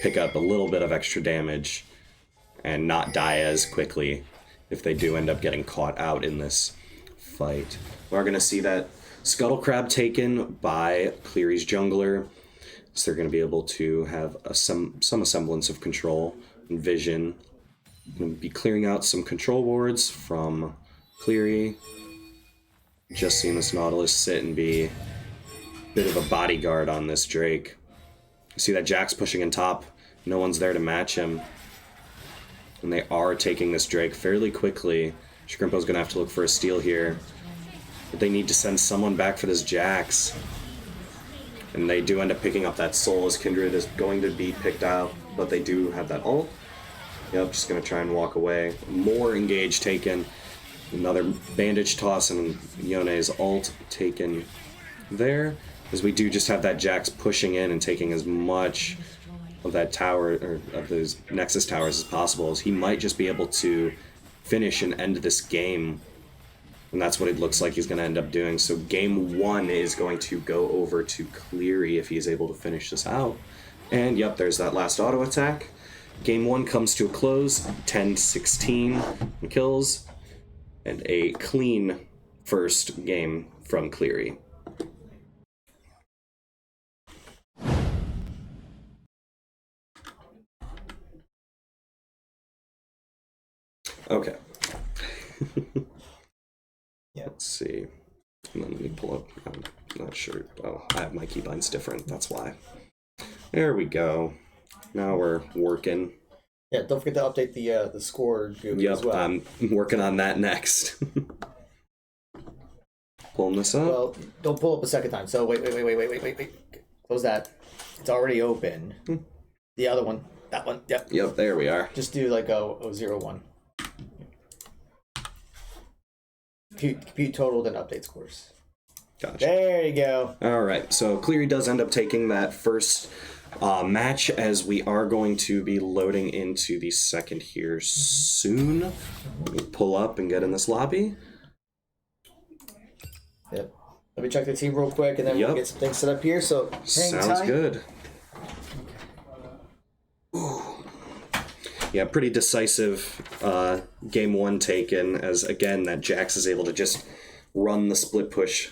pick up a little bit of extra damage and not die as quickly if they do end up getting caught out in this fight. We're going to see that Scuttle Crab taken by Cleary's jungler, so they're going to be able to have some semblance of control and vision. Going to be clearing out some control wards from Cleary. Just seeing this Nautilus sit and be a bit of a bodyguard on this Drake. See that Jax pushing in top. No one's there to match him. And they are taking this Drake fairly quickly. Shrimpo's going to have to look for a steal here. But they need to send someone back for this Jax. And they do end up picking up that Soul, as Kindred is going to be picked out. But they do have that ult. Yep, just going to try and walk away. More engage taken. Another bandage toss and Yone's ult taken there. As we do just have that Jax pushing in and taking as much of that tower, or of those Nexus towers as possible, as he might just be able to finish and end this game. And that's what it looks like he's going to end up doing. So game 1 is going to go over to Cleary if he's able to finish this out. And yep, there's that last auto attack. Game 1 comes to a close, 10-16 kills, and a clean first game from Cleary. Okay. Yeah. Let's see. And then let me pull up. I'm not sure. Oh, I have my keybinds different. That's why. There we go. Now we're working. Yeah, don't forget to update the score group as well. I'm working on that next. Pulling this up. Well, don't pull up a second time. So wait. Close that. It's already open. The other one. That one. Yep. Yep, there we are. Just do like a 0-1. Compute total, then update scores. Gotcha. There you go. All right, so Cleary does end up taking that first match, as we are going to be loading into the second here soon. Let me pull up and get in this lobby. Yep. Let me check the team real quick, and then we'll get some things set up here. So hang Sounds tight. good. Yeah, pretty decisive game 1 taken, as again that Jax is able to just run the split push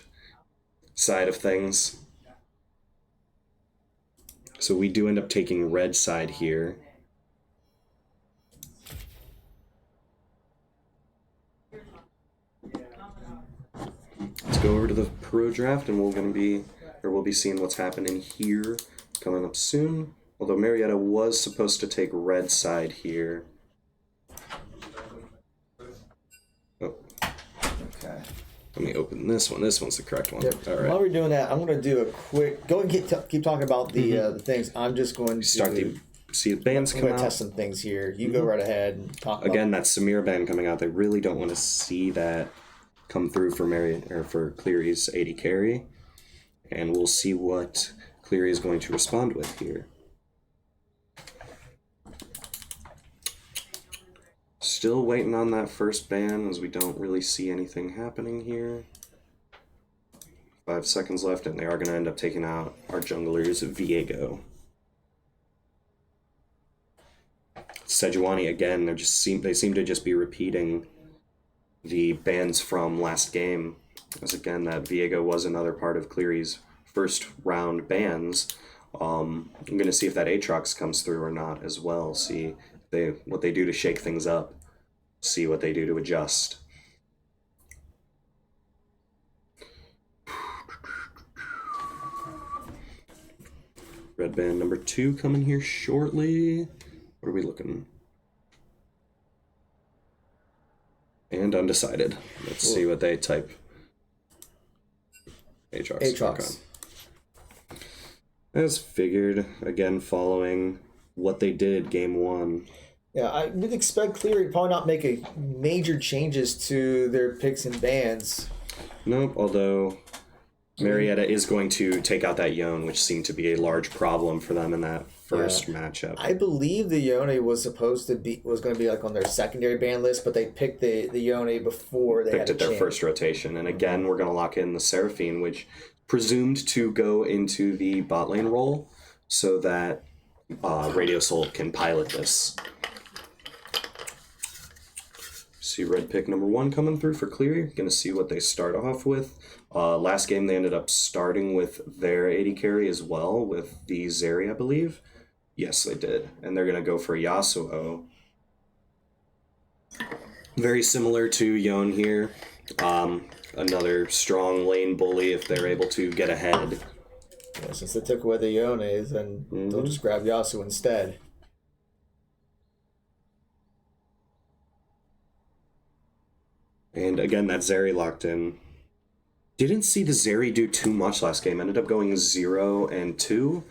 side of things. So we do end up taking red side here. Let's go over to the pro draft, and we'll be seeing what's happening here coming up soon. Although Marietta was supposed to take red side here. Oh. Okay. Let me open this one. This one's the correct one. Yep. All right. While we're doing that, I'm going to do a quick. Go and keep talking about the things. I'm just going to Start the see the bands I'm come going to out. test some things here. You go right ahead and talk. Again, that Samira band coming out. They really don't want to see that come through for Cleary's 80 carry, and we'll see what Cleary is going to respond with here. Still waiting on that first ban, as we don't really see anything happening here. 5 seconds left, and they are going to end up taking out our junglers, Viego. Sejuani, again, they seem to just be repeating the bans from last game. As again, that Viego was another part of Cleary's first round bans. I'm going to see if that Aatrox comes through or not as well. See what they do to shake things up. See what they do to adjust. Red band number 2 coming here shortly. What are we looking? And undecided. Let's see what they type. Aatrox. As figured, again, following what they did game 1. Yeah, I would expect Cleary to probably not make a major changes to their picks and bans. Nope, although Marietta is going to take out that Yone, which seemed to be a large problem for them in that first matchup. I believe the Yone was going to be like on their secondary ban list, but they picked the Yone before they picked had it their first rotation. And again, we're going to lock in the Seraphine, which presumed to go into the bot lane role so that Radio Soul can pilot this. See red pick number 1 coming through for Cleary. Going to see what they start off with. Last game, they ended up starting with their AD carry as well, with the Zeri, I believe. Yes, they did. And they're going to go for Yasuo. Very similar to Yone here. Another strong lane bully if they're able to get ahead. Yeah, since they took away the Yones, then they'll just grab Yasuo instead. And again, that Zeri locked in. Didn't see the Zeri do too much last game. Ended up going 0 and 2.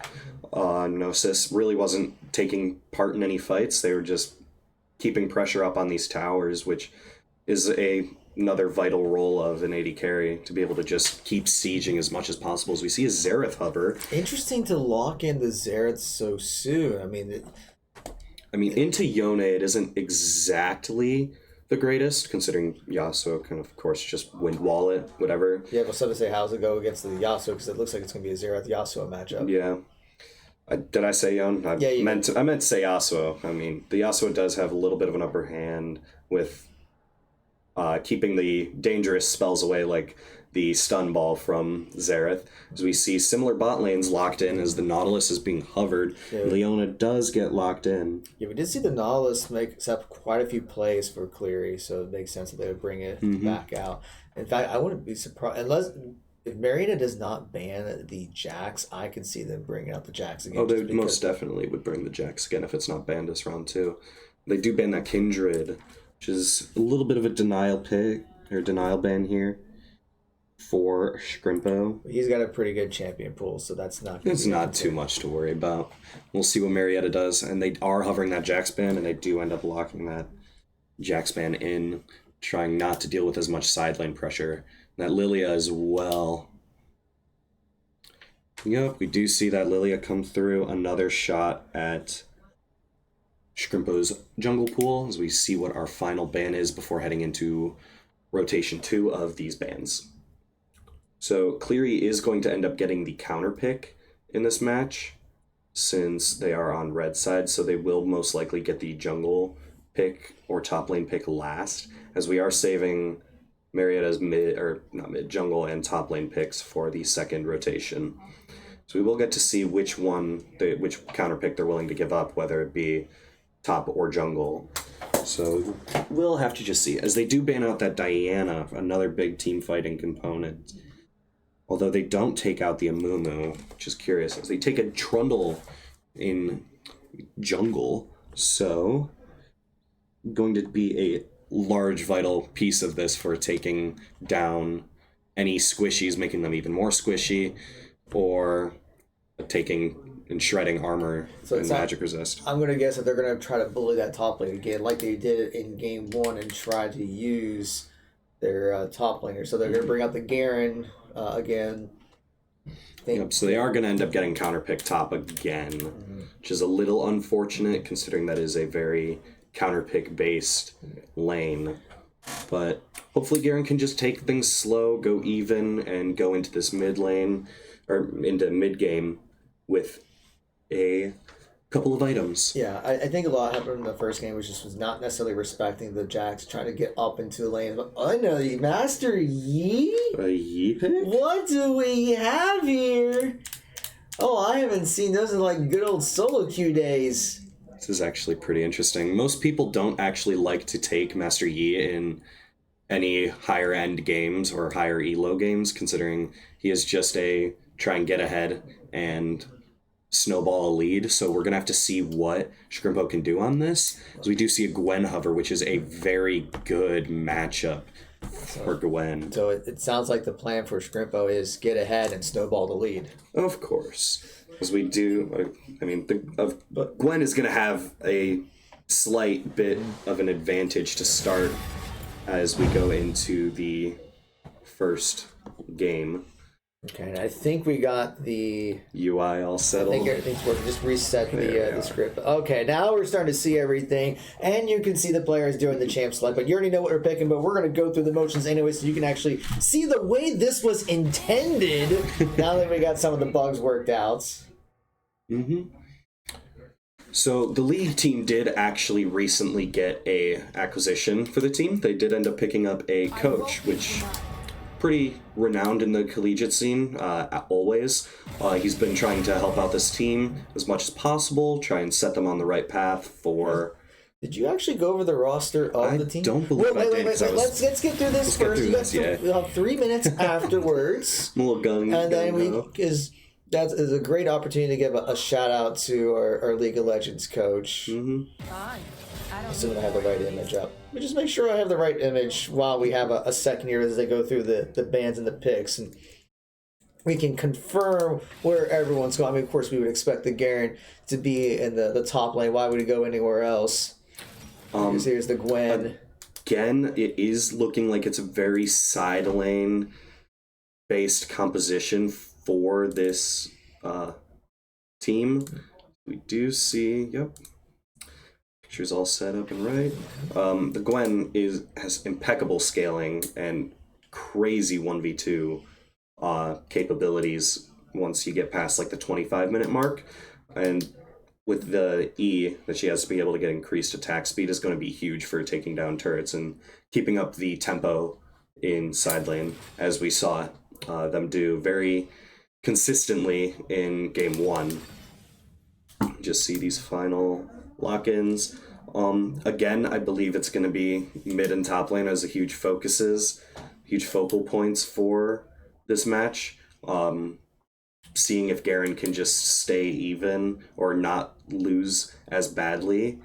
Gnosis really wasn't taking part in any fights. They were just keeping pressure up on these towers, which is another vital role of an AD carry, to be able to just keep sieging as much as possible. As we see a Xerath hover. Interesting to lock in the Xerath so soon. I mean, into Yone, it isn't exactly the greatest, considering Yasuo can, of course, just wind wall it, whatever. Yeah, but so to say, how's it go against the Yasuo? Because it looks like it's going to be a Xerath Yasuo matchup. Yeah. Did I say Yone? I meant to say Yasuo. I mean, the Yasuo does have a little bit of an upper hand with keeping the dangerous spells away, like the stun ball from Xerath. As we see similar bot lanes locked in as the Nautilus is being hovered. Yeah. Leona does get locked in. Yeah, we did see the Nautilus make up quite a few plays for Cleary, so it makes sense that they would bring it back out. In fact, I wouldn't be surprised, if Marietta does not ban the Jax, I could see them bringing out the Jax again. Oh, they most definitely would bring the Jax again if it's not banned this round too. They do ban that Kindred, which is a little bit of a denial ban here for Scrimpo. He's got a pretty good champion pool, so that's not... It's not too much to worry about. We'll see what Marietta does, and they are hovering that Jax ban, and they do end up locking that Jax ban in, trying not to deal with as much side lane pressure. That Lilia as well. Yep, we do see that Lilia come through. Another shot at Scrimpo's jungle pool, as we see what our final ban is before heading into rotation 2 of these bans. So Cleary is going to end up getting the counter pick in this match, since they are on red side, so they will most likely get the jungle pick or top lane pick last, as we are saving Marietta's jungle and top lane picks for the second rotation. So we will get to see which counter pick they're willing to give up, whether it be top or jungle. So we'll have to just see, as they do ban out that Diana, another big team fighting component. Although they don't take out the Amumu, which is curious, as they take a Trundle in jungle. So going to be a large vital piece of this for taking down any squishies, making them even more squishy, or taking and shredding armor and magic resist. I'm going to guess that they're going to try to bully that top lane again, like they did in game 1, and try to use their top laner. So they're going to bring out the Garen again. Yep, so they are going to end up getting counterpick top again, which is a little unfortunate, considering that is a very counterpick based lane. But hopefully Garen can just take things slow, go even, and go into this mid lane, or into mid game with a couple of items. Yeah, I think a lot happened in the first game, which just was not necessarily respecting the Jax, trying to get up into the lane. But I know you, Master Yi. A Yi pick? What do we have here? Oh, I haven't seen those in like good old solo queue days. This is actually pretty interesting. Most people don't actually like to take Master Yi in any higher end games or higher elo games, considering he is just a try and get ahead and snowball a lead. So we're gonna have to see what Scrimpo can do on this, because we do see a Gwen hover, which is a very good matchup for Gwen. So it sounds like the plan for Scrimpo is get ahead and snowball the lead. Of course, because we do. Gwen is gonna have a slight bit of an advantage to start as we go into the first game. Okay, and I think we got the UI all I settled. think everything's working. Just reset There we the are. script. Okay, now we're starting to see everything, and you can see the players doing the champ select. But you already know what we're picking, but we're going to go through the motions anyway, so you can actually see the way this was intended. Now that we got some of the bugs worked out. Mm-hmm. So the league team did actually recently get a acquisition for the team. They did end up picking up a coach, which pretty renowned in the collegiate scene, always. He's been trying to help out this team as much as possible, try and set them on the right path for... Did you actually go over the roster of the team? don't believe I did, 'cause I was- Let's get through this Let's get first. through You got this, yeah. we'll have 3 minutes afterwards. I'm a little gung. And then gung-ho. that is a great opportunity to give a shout out to our League of Legends coach. Mhm. Fine. I don't Assuming I need have the right image up. Let me just make sure I have the right image while we have a second here as they go through the bands and the picks, and we can confirm where everyone's going. I mean, of course, we would expect the Garen to be in the top lane. Why would he go anywhere else? Here's the Gwen. Again, it is looking like it's a very side lane based composition for this team. We do see, yep, picture's all set up and right. The Gwen has impeccable scaling and crazy 1v2 capabilities once you get past like the 25-minute mark, and with the E that she has to be able to get increased attack speed is going to be huge for taking down turrets and keeping up the tempo in side lane, as we saw them do very consistently in game 1. Just see these final lock-ins. Again, I believe it's going to be mid and top lane as a huge focal points for this match. Seeing if Garen can just stay even or not lose as badly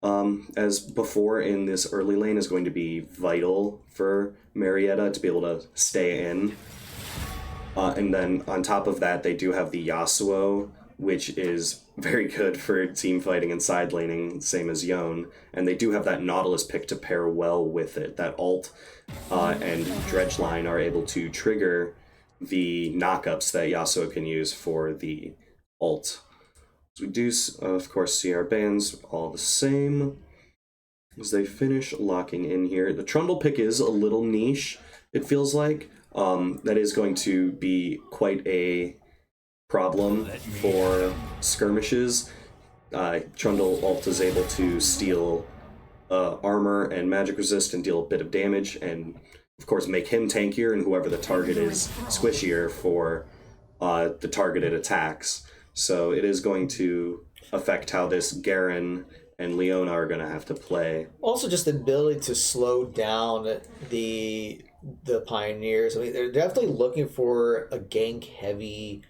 as before in this early lane is going to be vital for Marietta to be able to stay in. And then on top of that, they do have the Yasuo, which is very good for team fighting and side laning, same as Yone. And they do have that Nautilus pick to pair well with it. That ult and Dredge line are able to trigger the knockups that Yasuo can use for the ult. So we do, of course, see our bands all the same as they finish locking in here. The Trundle pick is a little niche, it feels like. That is going to be quite a problem for skirmishes. Trundle ult is able to steal armor and magic resist and deal a bit of damage, and of course make him tankier and whoever the target is squishier for the targeted attacks. So it is going to affect how this Garen and Leona are going to have to play. Also, just the ability to slow down the Pioneers. I mean, they're definitely looking for a gank-heavy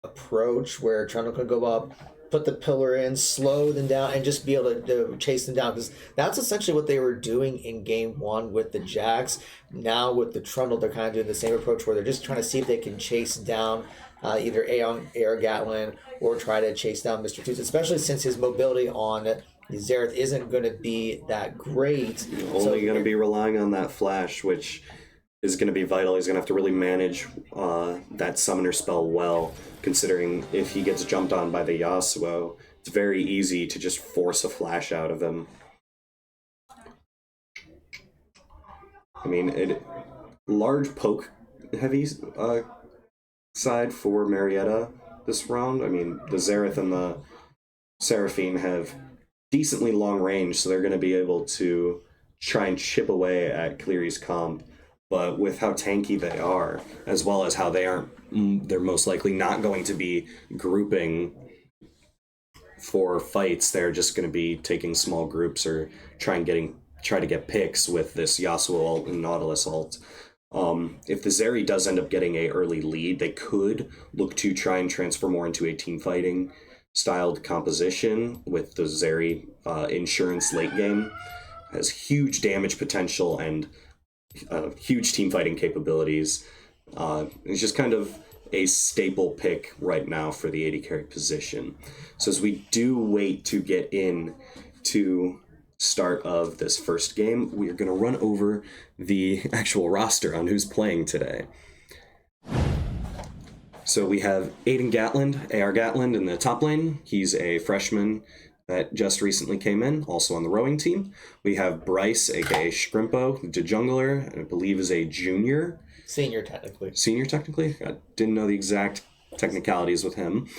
approach where Trundle can go up, put the pillar in, slow them down, and just be able to chase them down. Because that's essentially what they were doing in game 1 with the Jax. Now with the Trundle, they're kind of doing the same approach where they're just trying to see if they can chase down either Aeon, Gatlin, or try to chase down Mr. Toots, especially since his mobility on Xerath isn't going to be that great. Only going to be relying on that flash, which is going to be vital. He's going to have to really manage that summoner spell well, considering if he gets jumped on by the Yasuo, it's very easy to just force a flash out of him. I mean, large poke heavy side for Marietta this round. I mean, the Xerath and the Seraphine have decently long range, so they're going to be able to try and chip away at Cleary's comp. But with how tanky they are, as well as how they're most likely not going to be grouping for fights. They're just going to be taking small groups or try to get picks with this Yasuo ult and Nautilus ult. If the Zeri does end up getting a early lead, they could look to try and transfer more into a team fighting styled composition with the Zeri insurance late game. Has huge damage potential and huge team fighting capabilities. It's just kind of a staple pick right now for the AD carry position. So as we do wait to get in to start of this first game, we are going to run over the actual roster on who's playing today. So we have Aiden Gatland, AR Gatland in the top lane. He's a freshman that just recently came in, also on the rowing team. We have Bryce, aka Shrimpo, the jungler, I believe is a junior. Senior, technically. Senior, technically? I didn't know the exact technicalities with him.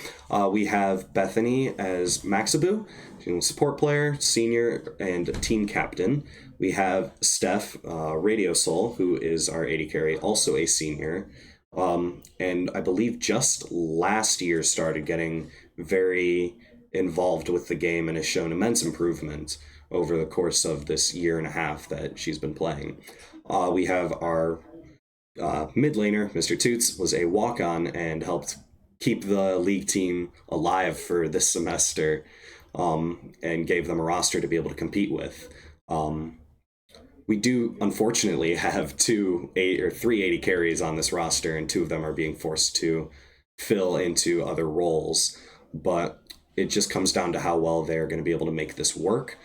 We have Bethany as Maxabu, support player, senior, and team captain. We have Steph, Radio Soul, who is our AD carry, also a senior. And I believe just last year started getting very involved with the game and has shown immense improvement over the course of this year and a half that she's been playing. We have our mid laner, Mr. Toots, was a walk-on and helped keep the league team alive for this semester, and gave them a roster to be able to compete with. We do unfortunately have 3 AD carries on this roster, and 2 of them are being forced to fill into other roles, but it just comes down to how well they're going to be able to make this work.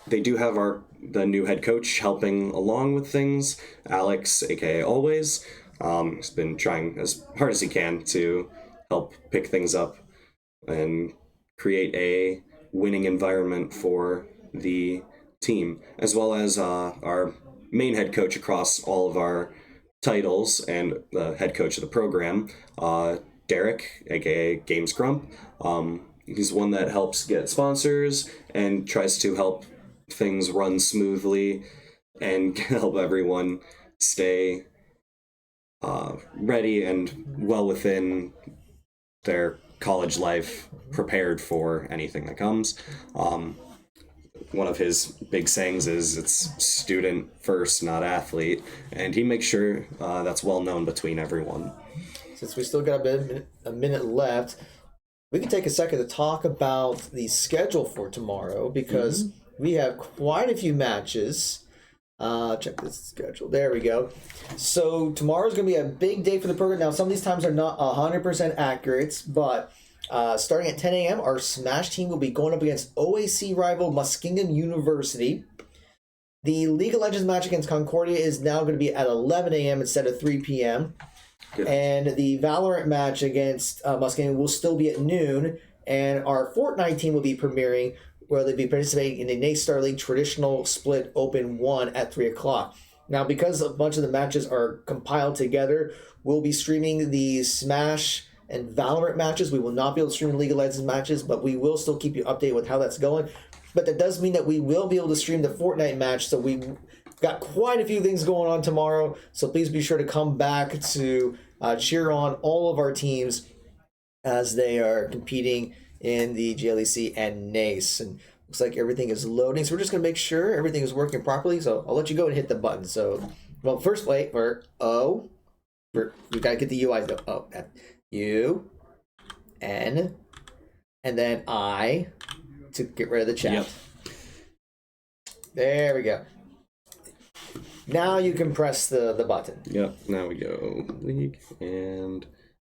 They do have the new head coach helping along with things, Alex, aka Always. He's been trying as hard as he can to help pick things up and create a winning environment for the team, as well as our main head coach across all of our titles and the head coach of the program, Derek, aka Games Grump. He's one that helps get sponsors and tries to help things run smoothly and help everyone stay ready and well within their college life, prepared for anything that comes. One of his big sayings is it's student first, not athlete, and he makes sure that's well known between everyone. Since we still got a minute left, we can take a second to talk about the schedule for tomorrow, because we have quite a few matches. Check this schedule. There we go. So tomorrow's going to be a big day for the program. Now, some of these times are not 100% accurate, but starting at 10 a.m., our Smash team will be going up against OAC rival Muskingum University. The League of Legends match against Concordia is now going to be at 11 a.m. instead of 3 p.m. Good. And the Valorant match against Muskingum will still be at noon. And our Fortnite team will be premiering, where they'll be participating in the NACE Star League traditional split Open 1 at 3 o'clock. Now, because a bunch of the matches are compiled together, we'll be streaming the Smash and Valorant matches. We will not be able to stream the League of Legends matches, but we will still keep you updated with how that's going. But that does mean that we will be able to stream the Fortnite match, so we've got quite a few things going on tomorrow. So please be sure to come back to cheer on all of our teams as they are competing in the GLEC and NACE. And looks like everything is loading, so we're just going to make sure everything is working properly. So I'll let you go and hit the button. So, well, first wait for we got to get the UI though. O, U, N, and then I to get rid of the chat. Yep. There we go. Now you can press the button. Yep, now we go League and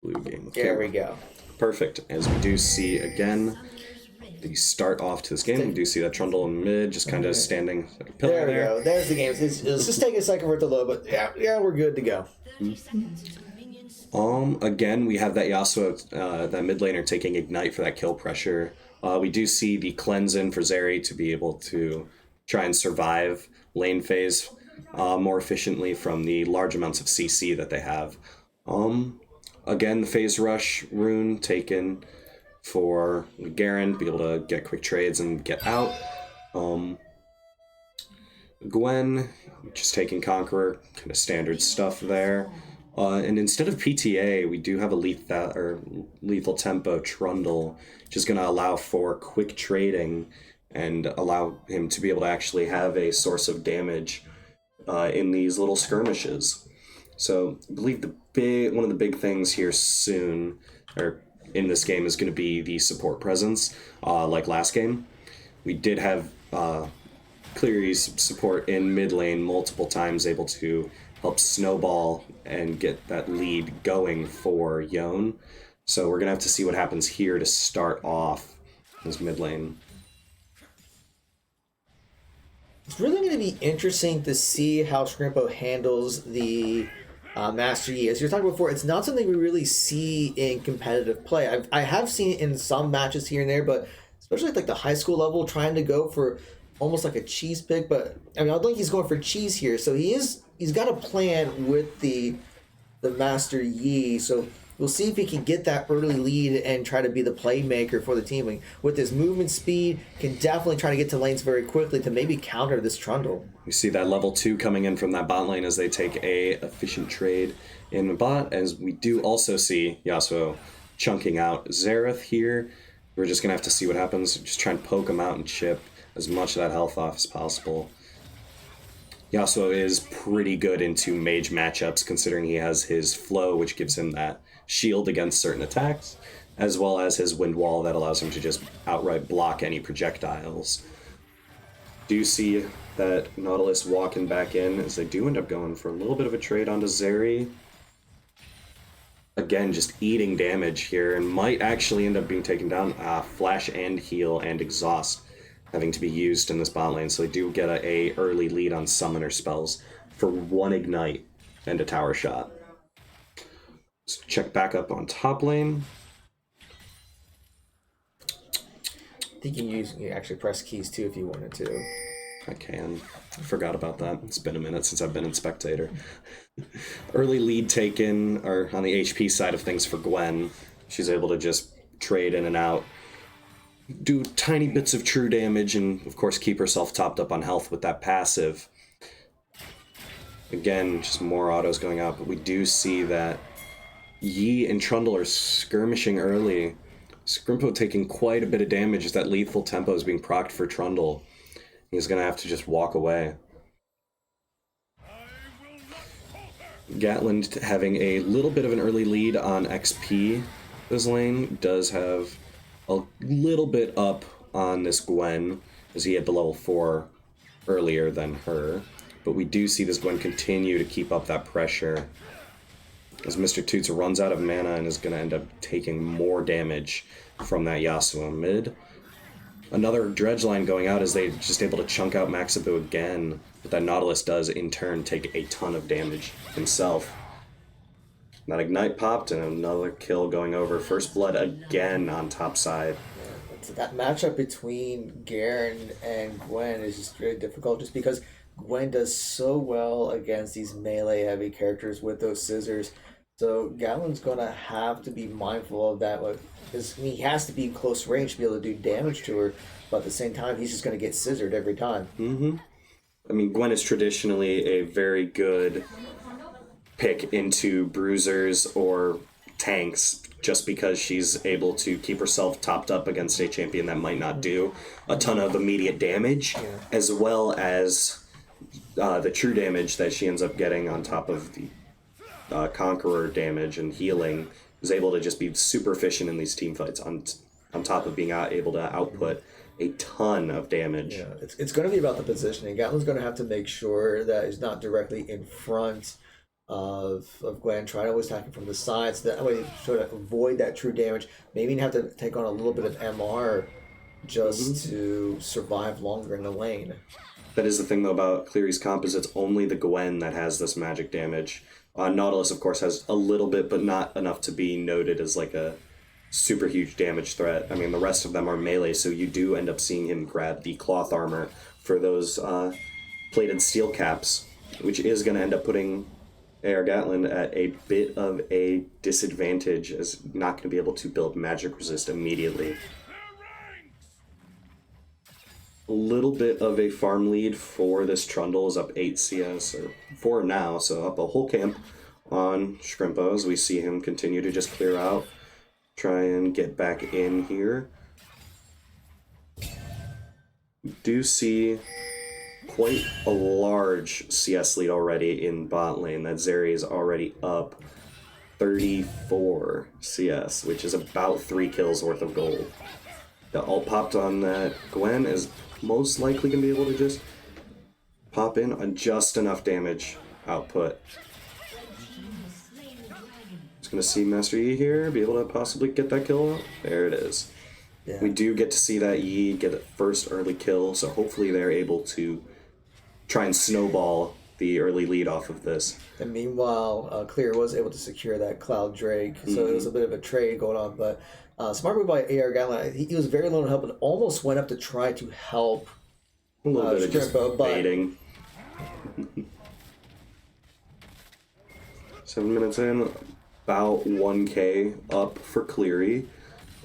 Blue Game. Okay. There we go. Perfect. As we do see again, the start off to this game, we do see that Trundle in mid just kind of standing like a pillar there. There We go. There's the game. It's just take a second for it to load, but yeah, we're good to go. Again, we have that Yasuo, that mid laner taking Ignite for that kill pressure. We do see the cleanse in for Zeri to be able to try and survive lane phase more efficiently from the large amounts of CC that they have. Again, the Phase Rush rune taken for Garen to be able to get quick trades and get out. Gwen just taking Conqueror, kind of standard stuff there. And instead of PTA, we do have a lethal tempo Trundle, which is going to allow for quick trading and allow him to be able to actually have a source of damage in these little skirmishes. So I believe one of the big things here soon, or in this game, is going to be the support presence, like last game. We did have Cleary's support in mid lane multiple times, able to help snowball and get that lead going for Yone. So we're going to have to see what happens here to start off this mid lane. It's really going to be interesting to see how Scrimpo handles the Master Yi. As you're talking before, it's not something we really see in competitive play. I have seen it in some matches here and there, but especially at like the high school level, trying to go for almost like a cheese pick. But I mean, I don't think he's going for cheese here. So he's got a plan with the Master Yi. So we'll see if he can get that early lead and try to be the playmaker for the team. And with his movement speed, can definitely try to get to lanes very quickly to maybe counter this Trundle. You see that level 2 coming in from that bot lane as they take a efficient trade in the bot. As we do also see Yasuo chunking out Xerath here. We're just going to have to see what happens. Just try and poke him out and chip as much of that health off as possible. Yasuo is pretty good into mage matchups, considering he has his flow, which gives him that shield against certain attacks, as well as his wind wall that allows him to just outright block any projectiles. Do see that Nautilus walking back in, as they do end up going for a little bit of a trade onto Zeri. Again, just eating damage here, and might actually end up being taken down. Flash and heal and exhaust having to be used in this bot lane, so they do get a early lead on summoner spells for one ignite and a tower shot. Let's check back up on top lane. I think you can actually press keys too if you wanted to. I can. I forgot about that. It's been a minute since I've been in Spectator. Early lead taken, or on the HP side of things for Gwen. She's able to just trade in and out, do tiny bits of true damage, and of course keep herself topped up on health with that passive. Again, just more autos going out, but we do see that Yi and Trundle are skirmishing early. Scrimpo taking quite a bit of damage as that lethal tempo is being procced for Trundle. He's going to have to just walk away. Gatland having a little bit of an early lead on XP this lane, does have a little bit up on this Gwen, as he had the level 4 earlier than her. But we do see this Gwen continue to keep up that pressure, as Mr. Toots runs out of mana and is going to end up taking more damage from that Yasuo mid. Another dredge line going out as they just able to chunk out Maxabu again, but that Nautilus does in turn take a ton of damage himself. That ignite popped and another kill going over. First blood again on top side. So that matchup between Garen and Gwen is just very difficult, just because Gwen does so well against these melee heavy characters with those scissors. So Gatlin's gonna have to be mindful of that, because he has to be close range to be able to do damage to her, but at the same time he's just gonna get scissored every time. I mean, Gwen is traditionally a very good pick into bruisers or tanks, just because she's able to keep herself topped up against a champion that might not do a ton of immediate damage, as well as the true damage that she ends up getting on top of the Conqueror damage and healing, is able to just be super efficient in these team fights on top of being able to output a ton of damage. Yeah, it's going to be about the positioning. Gatlin's going to have to make sure that he's not directly in front of Gwen, trying to always attack him from the sides, that way sort of avoid that true damage. Maybe have to take on a little bit of MR just to survive longer in the lane. That is the thing though about Cleary's comp, is it's only the Gwen that has this magic damage. Nautilus, of course, has a little bit, but not enough to be noted as like a super huge damage threat. I mean, the rest of them are melee, so you do end up seeing him grab the cloth armor for those plated steel caps which is going to end up putting AR Gatland at a bit of a disadvantage, as not going to be able to build magic resist immediately. A little bit of a farm lead for this Trundle, is up 8 CS, or 4 now, so up a whole camp on Shrimpo as we see him continue to just clear out, try and get back in here. We do see quite a large CS lead already in bot lane. That Zeri is already up 34 CS, which is about 3 kills worth of gold. The ult popped on that Gwen is most likely going to be able to just pop in on just enough damage output. Just going to see Master Yi here be able to possibly get that kill out. There it is. Yeah. We do get to see that Yi get a first early kill, so hopefully they're able to try and snowball the early lead off of this. And meanwhile, Clear was able to secure that Cloud Drake, so it was a bit of a trade going on. But smart move by AR Gatland. He was very low on help and almost went up to try to help A little bit of just Shrimpo, but baiting. 7 minutes in, about 1k up for Cleary,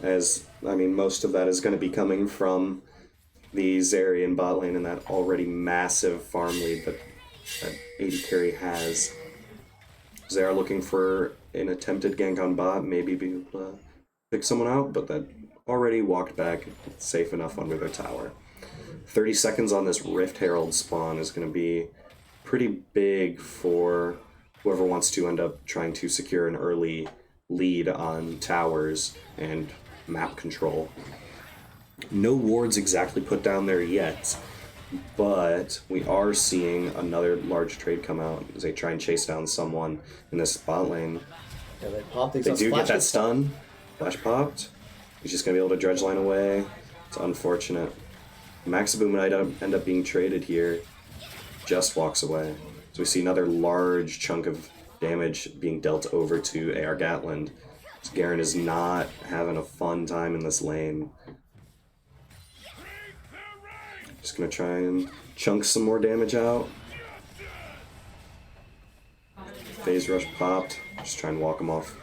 as, I mean, most of that is going to be coming from the Zeri in bot lane and that already massive farm lead that 80 carry has. They are looking for an attempted gank on bot, maybe be able to pick someone out, but that already walked back safe enough under their tower. 30 seconds on this Rift Herald spawn is going to be pretty big for whoever wants to end up trying to secure an early lead on towers and map control. No wards exactly put down there yet, but we are seeing another large trade come out as they try and chase down someone in this bot lane. yeah, they pop things They up. do get Splash that gets- stun. Flash popped. He's just going to be able to dredge line away. It's unfortunate. Maxaboom might end up being traded here. Just walks away. So we see another large chunk of damage being dealt over to AR Gatland. So Garen is not having a fun time in this lane. Just going to try and chunk some more damage out. Phase Rush popped. Just try and walk him off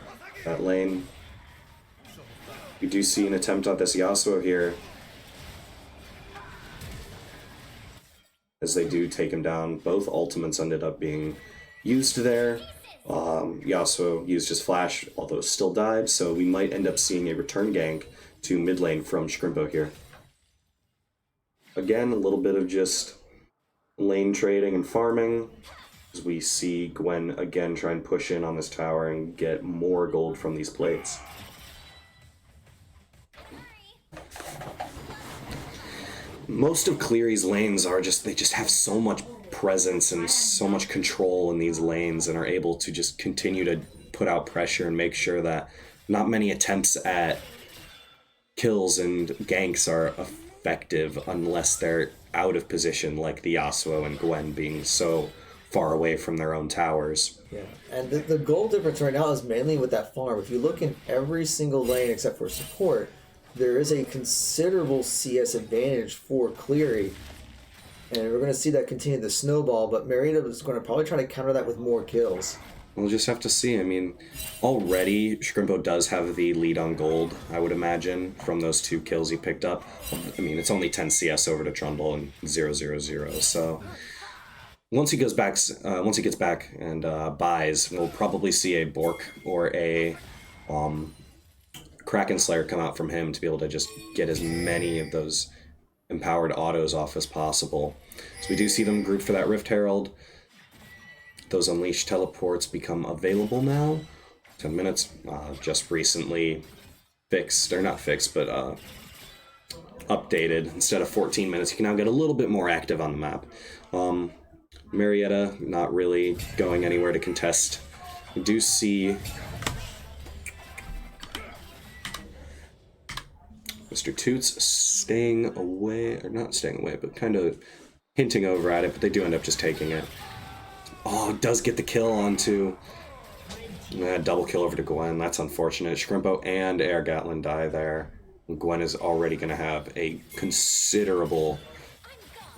that lane. We do see an attempt on this Yasuo here, as they do take him down. Both ultimates ended up being used there. Yasuo used his flash, although still died, so we might end up seeing a return gank to mid lane from Shrimpo here. Again, a little bit of just lane trading and farming, as we see Gwen again try and push in on this tower and get more gold from these plates. Most of Cleary's lanes are just, they just have so much presence and so much control in these lanes and are able to just continue to put out pressure and make sure that not many attempts at kills and ganks are effective unless they're out of position, like the Yasuo and Gwen being so far away from their own towers. Yeah, and the goal difference right now is mainly with that farm. If you look in every single lane except for support, there is a considerable CS advantage for Cleary. And we're going to see that continue to snowball, but Marietta is going to probably try to counter that with more kills. We'll just have to see. I mean, already Shrimpo does have the lead on gold, I would imagine, from those 2 kills he picked up. I mean, it's only 10 CS over to Trundle and 0-0-0, so once he gets back and buys, we'll probably see a Bork or a Kraken Slayer come out from him to be able to just get as many of those empowered autos off as possible. So we do see them grouped for that Rift Herald. Those Unleashed teleports become available now. 10 minutes, just recently fixed, or not fixed, but updated. Instead of 14 minutes, you can now get a little bit more active on the map. Marietta not really going anywhere to contest. We do see Mr. Toots staying away, or not staying away, but kind of hinting over at it, but they do end up just taking it. Oh, does get the kill onto double kill over to Gwen. That's unfortunate. Shrimpo and AR Gatland die there. Gwen is already going to have a considerable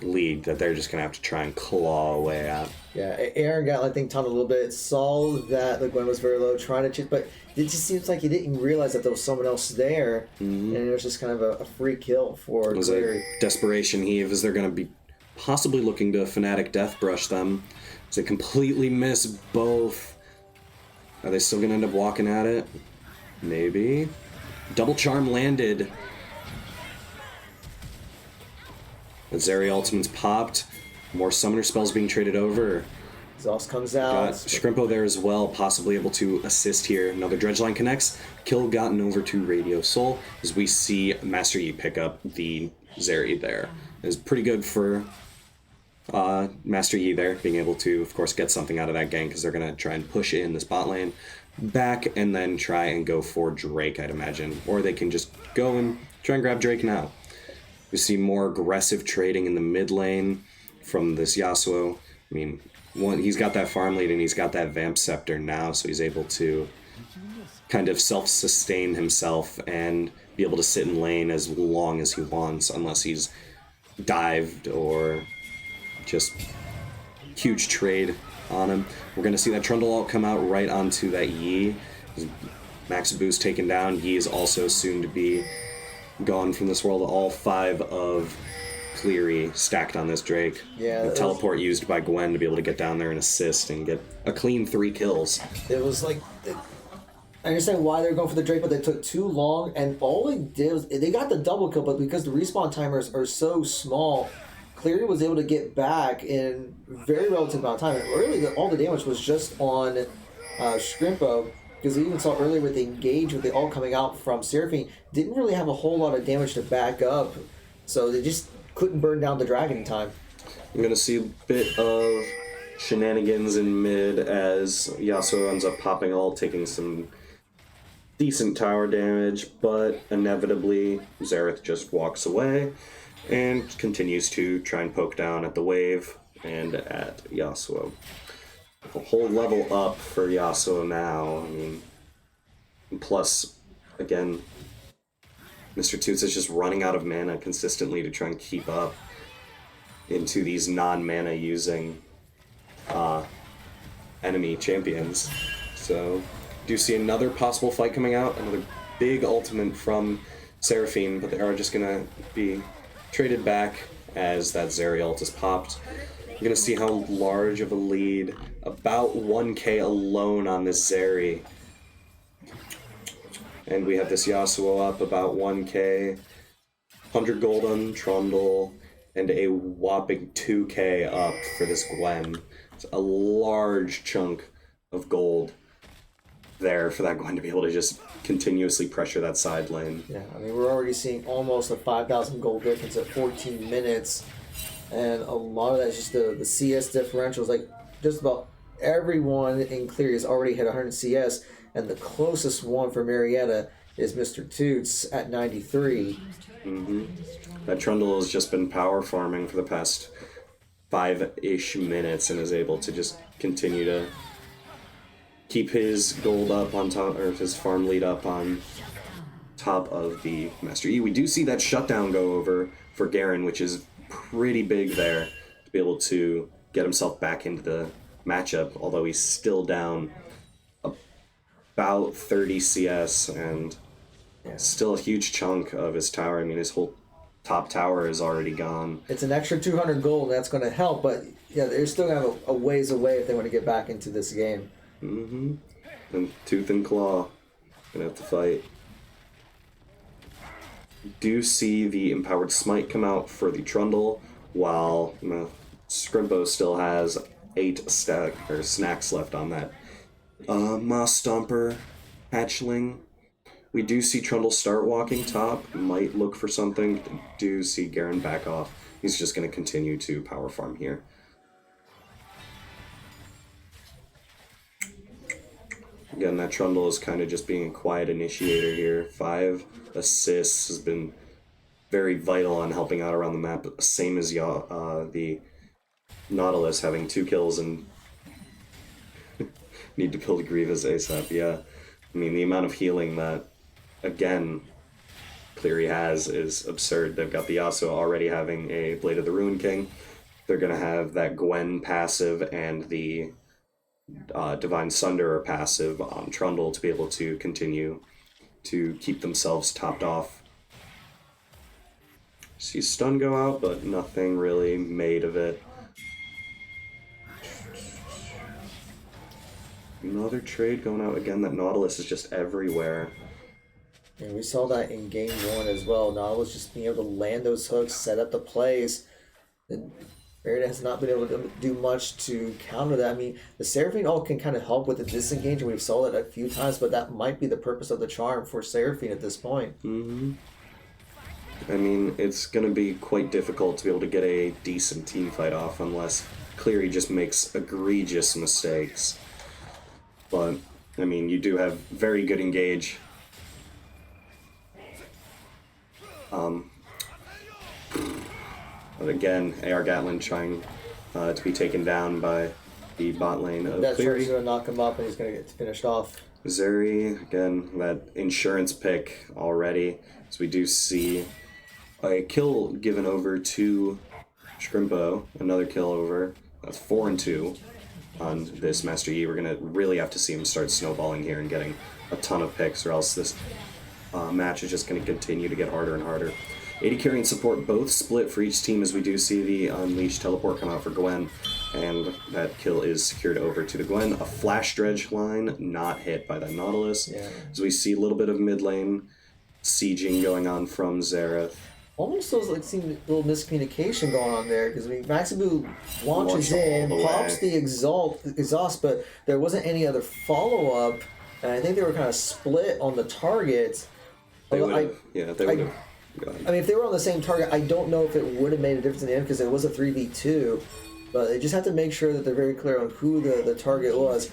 lead that they're just going to have to try and claw away at. Yeah, Aaron got, I think, taunted a little bit, saw that the Gwen was very low, trying to chip, but it just seems like he didn't realize that there was someone else there, and it was just kind of a free kill for It was Cleary. a desperation heave as they're going to be possibly looking to Fnatic Death Brush them. As they completely miss both. Are they still going to end up walking at it? Maybe. Double Charm landed. The Zeri ultimate's popped. More summoner spells being traded over. Exhaust comes out. Got Shrimpo there as well, possibly able to assist here. Another Dredge Line connects. Kill gotten over to Radio Soul as we see Master Yi pick up the Zeri there. It's pretty good for Master Yi there, being able to, of course, get something out of that gank because they're going to try and push in the spot lane back and then try and go for Drake, I'd imagine. Or they can just go and try and grab Drake now. We see more aggressive trading in the mid lane from this Yasuo. I mean, he's got that farm lead and he's got that Vamp Scepter now, so he's able to kind of self-sustain himself and be able to sit in lane as long as he wants, unless he's dived or just huge trade on him. We're going to see that Trundle ult come out right onto that Yi. Max Boost taken down. Yi is also soon to be gone from this world. All 5 of Cleary stacked on this Drake. Yeah, the teleport used by Gwen to be able to get down there and assist and get a clean 3 kills. It was like, I understand why they're going for the Drake, but they took too long, and all they did was, they got the double kill, but because the respawn timers are so small, Cleary was able to get back in very relative amount of time. And really, all the damage was just on Shrimpo, because we even saw earlier with the engage, with the ult coming out from Seraphine, didn't really have a whole lot of damage to back up, so they just couldn't burn down the dragon in time. I'm going to see a bit of shenanigans in mid as Yasuo ends up popping ult, taking some decent tower damage, but inevitably Xerath just walks away and continues to try and poke down at the wave and at Yasuo. A whole level up for Yasuo now. I mean, plus, again, Mr. Toots is just running out of mana consistently to try and keep up into these non-mana using enemy champions. So, do you see another possible fight coming out? Another big ultimate from Seraphine, but they are just going to be traded back as that Zeri ult is popped. You're going to see how large of a lead, about 1k alone on this Zeri. And we have this Yasuo up about 1k, 100 gold on Trundle, and a whopping 2k up for this Gwen. It's a large chunk of gold there for that Gwen to be able to just continuously pressure that side lane. Yeah, I mean, we're already seeing almost a 5,000 gold difference at 14 minutes, and a lot of that is just the CS differentials. Like, just about everyone in Cleary has already hit 100 CS, and the closest one for Marietta is Mr. Toots at 93. That Trundle has just been power farming for the past 5-ish minutes and is able to just continue to keep his gold up on top, or his farm lead up on top of the Master Yi. We do see that shutdown go over for Garen, which is pretty big there to be able to get himself back into the matchup, although he's still down about 30 CS and still a huge chunk of his tower. I mean, his whole top tower is already gone. It's an extra 200 gold, and that's going to help, but yeah, they're still going to have a ways away if they want to get back into this game. And tooth and claw, gonna have to fight. Do see the empowered smite come out for the Trundle, while Scrimpo still has 8 snacks left on that Moss Stomper hatchling. We do see Trundle start walking top, might look for something. Do see Garen back off. He's just gonna continue to power farm here. Again, that Trundle is kind of just being a quiet initiator here. 5 assists has been very vital on helping out around the map. Same as the Nautilus having 2 kills and need to kill the Grievous ASAP. Yeah, I mean, the amount of healing that, again, Cleary has is absurd. They've got the Yasuo already having a Blade of the Ruin King. They're going to have that Gwen passive and the Divine Sunderer passive on Trundle to be able to continue to keep themselves topped off. See stun go out, but nothing really made of it. Another trade going out again. That Nautilus is just everywhere. And we saw that in game 1 as well. Nautilus just being able to land those hooks, set up the plays. And Marietta has not been able to do much to counter that. I mean, the Seraphine ult can kind of help with the disengage, and we've saw it a few times, but that might be the purpose of the charm for Seraphine at this point. Mm-hmm. I mean, it's going to be quite difficult to be able to get a decent team fight off unless Cleary just makes egregious mistakes. But, I mean, you do have very good engage. But again, AR Gatlin trying to be taken down by the bot lane of That Cleary. charge is going to knock him up, and he's going to get finished off. Zeri, again, that insurance pick already. So we do see a kill given over to Shrimpo, another kill over. That's 4 and 2 on this Master Yi. We're going to really have to see him start snowballing here and getting a ton of picks, or else this match is just going to continue to get harder and harder. AD carry and support both split for each team, as we do see the Unleash teleport come out for Gwen, and that kill is secured over to the Gwen. A flash dredge line not hit by that Nautilus. Yeah. So we see a little bit of mid lane sieging going on from Xerath. Almost feels like seeing a little miscommunication going on there, because I mean, Maxibu launches Launched in, all the pops way. the exhaust, but there wasn't any other follow-up, and I think they were kind of split on the target. They Although would have, yeah, they would have. I mean, if they were on the same target, I don't know if it would have made a difference in the end, because it was a 3v2, but they just have to make sure that they're very clear on who the target was.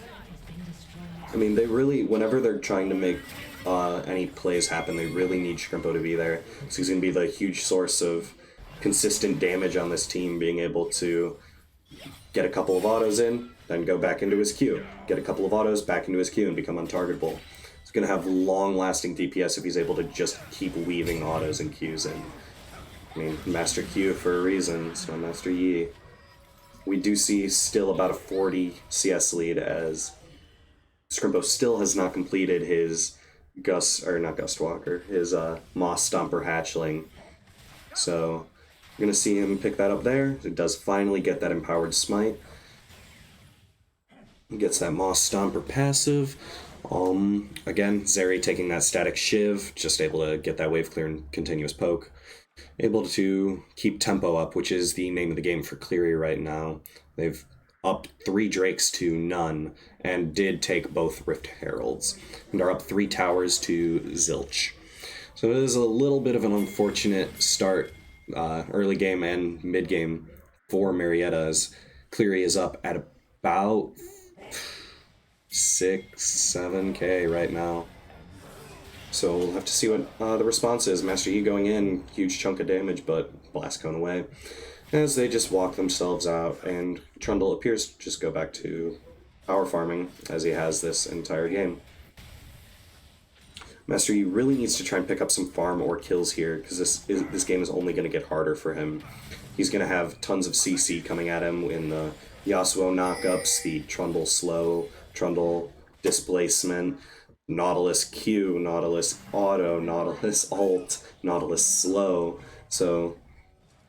I mean, they really, whenever they're trying to make any plays happen, they really need Shrimpo to be there. So he's going to be the huge source of consistent damage on this team, being able to get a couple of autos in, then go back into his queue. Get a couple of autos back into his queue and become untargetable. He's going to have long-lasting DPS if he's able to just keep weaving autos and queues in. I mean, Master Q for a reason, it's not Master Yi. We do see still about a 40 CS lead, as Scrimpo still has not completed his his Moss Stomper Hatchling. So you're going to see him pick that up there. He does finally get that Empowered Smite. He gets that Moss Stomper passive. Again, Zeri taking that Static Shiv, just able to get that wave clear and continuous poke. Able to keep tempo up, which is the name of the game for Cleary right now. They've upped 3 Drakes to none, and did take both Rift Heralds, and are up 3 towers to zilch. So it is a little bit of an unfortunate start, early game and mid game for Marietta, as Cleary is up at about 6-7k right now. So we'll have to see what the response is. Master Yi going in, huge chunk of damage, but Blast Cone away, as they just walk themselves out, and Trundle appears to just go back to power farming, as he has this entire game. Master Yi really needs to try and pick up some farm or kills here, because this game is only going to get harder for him. He's going to have tons of CC coming at him in the Yasuo knockups, the Trundle slow, Trundle displacement, Nautilus Q, Nautilus auto, Nautilus ult, Nautilus slow. So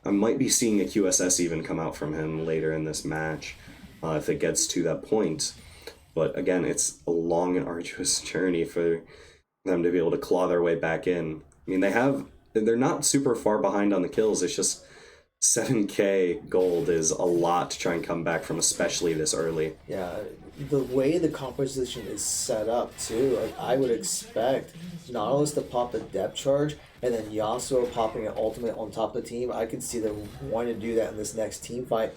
I might be seeing a QSS even come out from him later in this match, if it gets to that point. But again, it's a long and arduous journey for them to be able to claw their way back in. I mean, they're not super far behind on the kills. It's just 7k gold is a lot to try and come back from, especially this early. Yeah, the way the composition is set up too, like I would expect Nautilus to pop the depth charge, and then Yasuo popping an ultimate on top of the team. I could see them wanting to do that in this next team fight.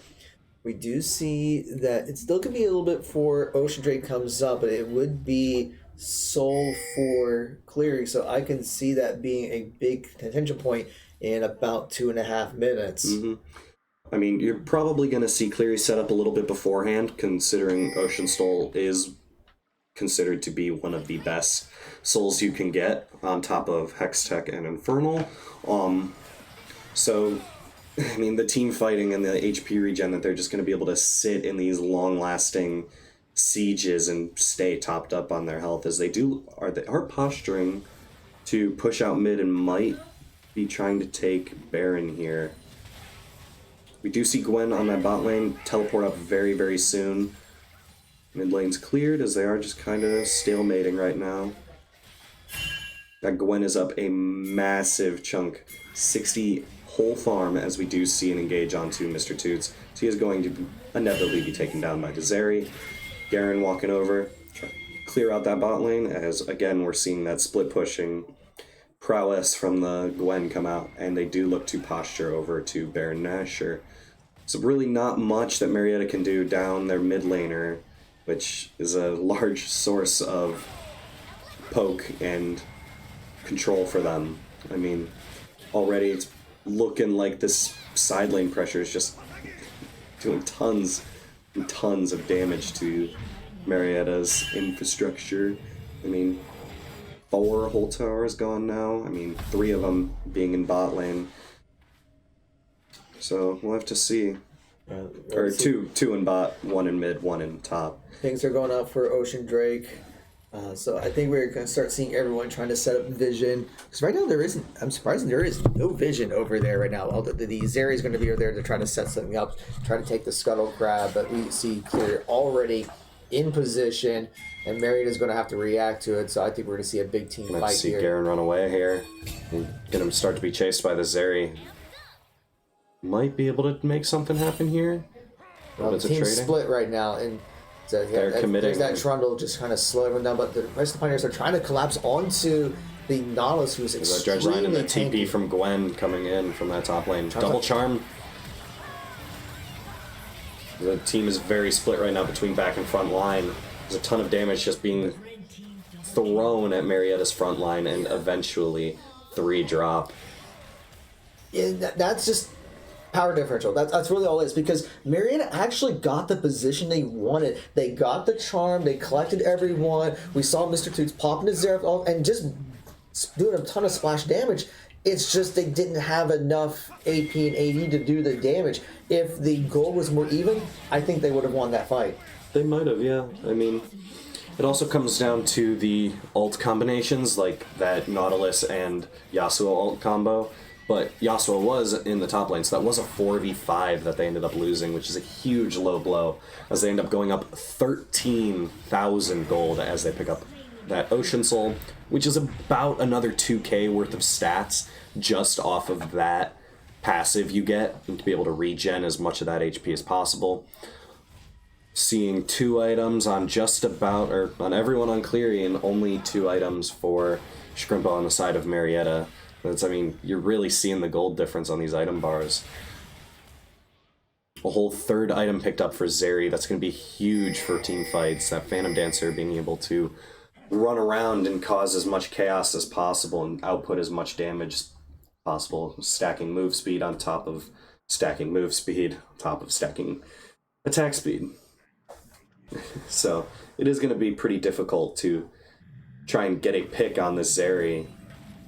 We do see that it still could be a little bit for Ocean Drake comes up, but it would be Soul for Cleary, so I can see that being a big contention point in about 2.5 minutes. Mm-hmm. I mean, you're probably going to see Cleary set up a little bit beforehand, considering Ocean Soul is considered to be one of the best souls you can get on top of Hextech and Infernal. So, I mean, the team fighting and the HP regen that they're just going to be able to sit in these long-lasting sieges and stay topped up on their health as they are posturing to push out mid and might be trying to take Baron here. We do see Gwen on that bot lane teleport up very, very soon. Mid lane's cleared as they are just kind of stalemating right now. That Gwen is up a massive chunk, 60 whole farm, as we do see an engage onto Mr. Toots. So he is going to inevitably be taken down by Dezeri. Garen walking over, clear out that bot lane, as again we're seeing that split pushing prowess from the Gwen come out, and they do look to posture over to Baron Nashor. So really not much that Marietta can do down their mid laner, which is a large source of poke and control for them. I mean, already it's looking like this side lane pressure is just doing tons and tons of damage to Marietta's infrastructure. I mean, 4 whole towers gone now. I mean, 3 of them being in bot lane. So we'll have to see. Or two in bot, 1 in mid, 1 in top. Things are going up for Ocean Drake. So I think we're going to start seeing everyone trying to set up vision. Because right now I'm surprised there is no vision over there right now. The Zeri is going to be over there to try to set something up, try to take the scuttle grab, but we see Cleary already in position, and Marietta is going to have to react to it, so I think we're going to see a big team fight here. Let's see Garen run away here. Going to start to be chased by the Zeri. Might be able to make something happen here. Well, the team's split right now, and so they're committing. There's that Trundle just kind of slowing them down, but the rest of the Pioneers are trying to collapse onto the Nautilus, who's extremely Dredge line and the tanky. TP from Gwen coming in from that top lane. Double charm. The team is very split right now between back and front line. There's a ton of damage just being thrown at Marietta's front line, and eventually 3 drop. Yeah, that's just power differential. That's really all it is, because Marietta actually got the position they wanted. They got the charm. They collected everyone. We saw Mr. Toots popping his Zeref and just doing a ton of splash damage. It's just they didn't have enough AP and AD to do the damage. If the goal was more even, I think they would have won that fight. They might have, yeah. I mean, it also comes down to the ult combinations, like that Nautilus and Yasuo ult combo. But Yasuo was in the top lane, so that was a 4v5 that they ended up losing, which is a huge low blow, as they end up going up 13,000 gold as they pick up that Ocean Soul, which is about another 2k worth of stats just off of that passive you get, and to be able to regen as much of that HP as possible. Seeing 2 items on just about, or on everyone on Cleary, and only 2 items for Shrimpo on the side of Marietta. I mean, you're really seeing the gold difference on these item bars. A whole 3rd item picked up for Zeri. That's going to be huge for team fights. That Phantom Dancer being able to run around and cause as much chaos as possible and output as much damage as possible. Stacking move speed on top of stacking move speed, on top of stacking attack speed. So it is going to be pretty difficult to try and get a pick on this Zeri.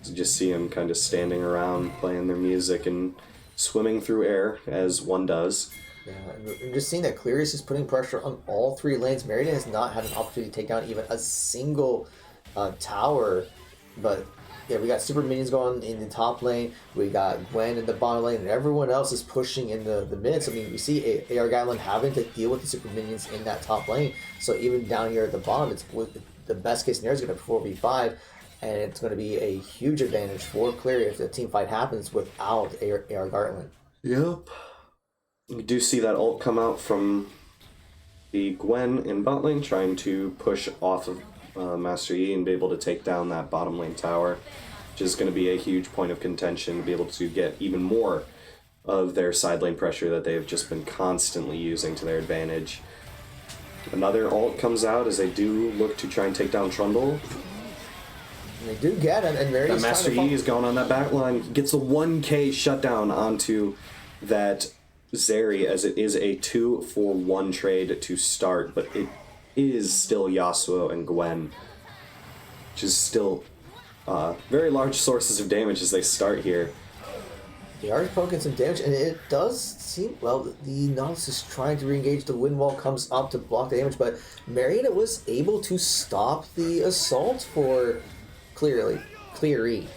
To just see them kind of standing around, playing their music and swimming through air, as one does. Yeah, and just seeing that Cleary is just putting pressure on all 3 lanes. Marietta has not had an opportunity to take down even a single tower. But yeah, we got super minions going in the top lane. We got Gwen in the bottom lane, and everyone else is pushing in the mids. I mean, we see AR Gaitlin having to deal with the super minions in that top lane. So even down here at the bottom, it's the best case scenario is going to be 4v5. And it's going to be a huge advantage for Cleary if the team fight happens without AR Gartland. Yep. We do see that ult come out from the Gwen in bot lane, trying to push off of Master Yi and be able to take down that bottom lane tower, which is going to be a huge point of contention to be able to get even more of their side lane pressure that they've just been constantly using to their advantage. Another ult comes out as they do look to try and take down Trundle. And they do get him, and Mariatta's that Master Yi is going on that back line. Gets a 1k shutdown onto that Zeri, as it is a 2-for-1 trade to start, but it is still Yasuo and Gwen. which is still very large sources of damage as they start here. They are poking some damage, and it does seem, well, the Nautilus is trying to re-engage. The wind wall comes up to block the damage, but Marietta was able to stop the assault for Cleary.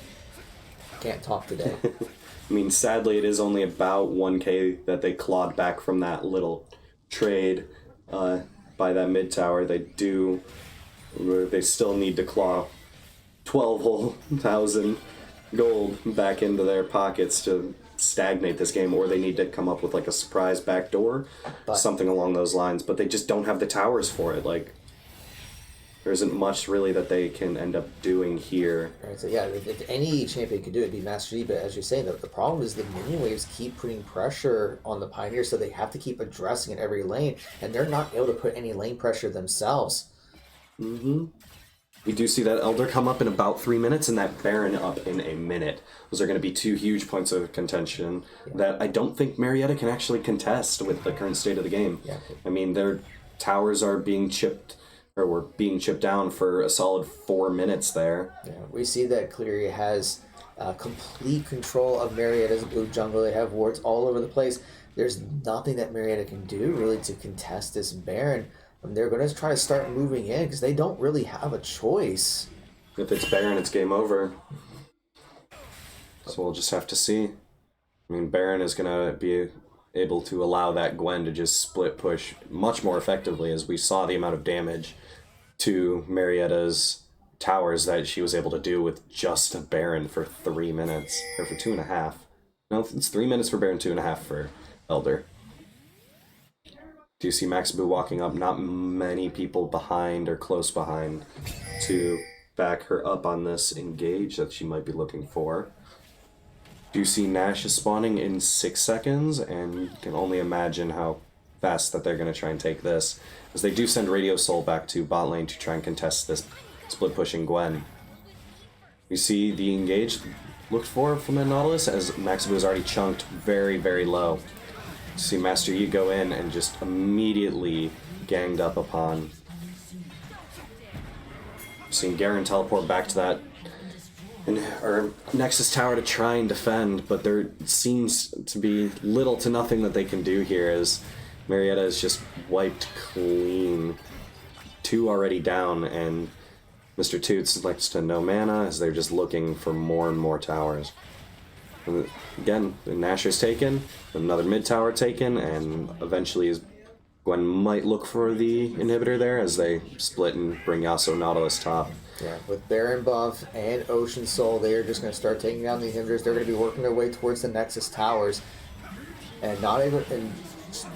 Can't talk today. I mean, sadly, it is only about 1k that they clawed back from that little trade by that mid tower. They still need to claw 12 whole thousand gold back into their pockets to stagnate this game, or they need to come up with like a surprise backdoor, something along those lines. But they just don't have the towers for it. Like, there isn't much really that they can end up doing here. Right, so yeah, if any champion could do it, it'd be Master Yi, but as you're saying, the problem is the minion waves keep putting pressure on the Pioneers, so they have to keep addressing in every lane, and they're not able to put any lane pressure themselves. Mm-hmm. We do see that Elder come up in about 3 minutes, and that Baron up in a minute. Those are going to be 2 huge points of contention that I don't think Marietta can actually contest with the current state of the game. Yeah. I mean, their towers are being chipped, or were being chipped down for a solid 4 minutes there. Yeah, we see that Cleary has complete control of Marietta's blue jungle. They have wards all over the place. There's nothing that Marietta can do really to contest this Baron. And they're going to try to start moving in because they don't really have a choice. If it's Baron, it's game over. So we'll just have to see. I mean, Baron is going to be able to allow that Gwen to just split push much more effectively, as we saw the amount of damage to Marietta's towers that she was able to do with just a Baron for 3 minutes, or for 2.5. No, it's 3 minutes for Baron, 2.5 for Elder. Do you see Maxabu walking up? Not many people behind or close behind to back her up on this engage that she might be looking for. Do you see Nash is spawning in 6 seconds? And you can only imagine how fast that they're going to try and take this, as they do send Radio Soul back to bot lane to try and contest this split pushing Gwen. You see the engage looked for from the Nautilus, as Maxabu is already chunked very, very low. See Master Yi go in and just immediately ganged up upon. Seeing Garen teleport back to that or Nexus Tower to try and defend, but there seems to be little to nothing that they can do here, as Marietta is just wiped clean. 2 already down, and Mr. Toots likes to no mana as they're just looking for more and more towers. And again, the Nasher's taken, another mid tower taken, and eventually Gwen might look for the inhibitor there as they split and bring Yasuo Nautilus top. Yeah, with Baron buff and Ocean Soul, they are just going to start taking down the inhibitors. They're going to be working their way towards the Nexus Towers. And not able, and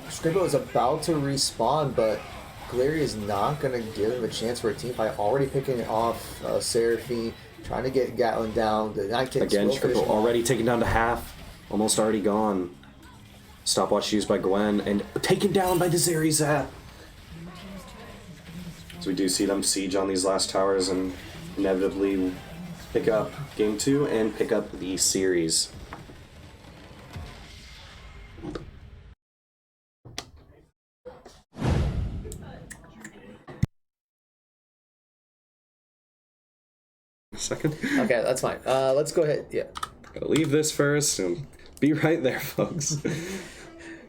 Scribble is about to respawn, but Cleary is not going to give him a chance for a team fight. Already picking off Seraphine, trying to get Gatlin down. The Night Kicks Again, will finish Scribble him off. already taken down to half, almost already gone. Stopwatch used by Gwen, and taken down by the Zerizat. So we do see them siege on these last towers and inevitably pick up game 2 and pick up the series. Second. Okay, that's fine. Let's go ahead. Yeah. Gotta leave this first and be right there, folks.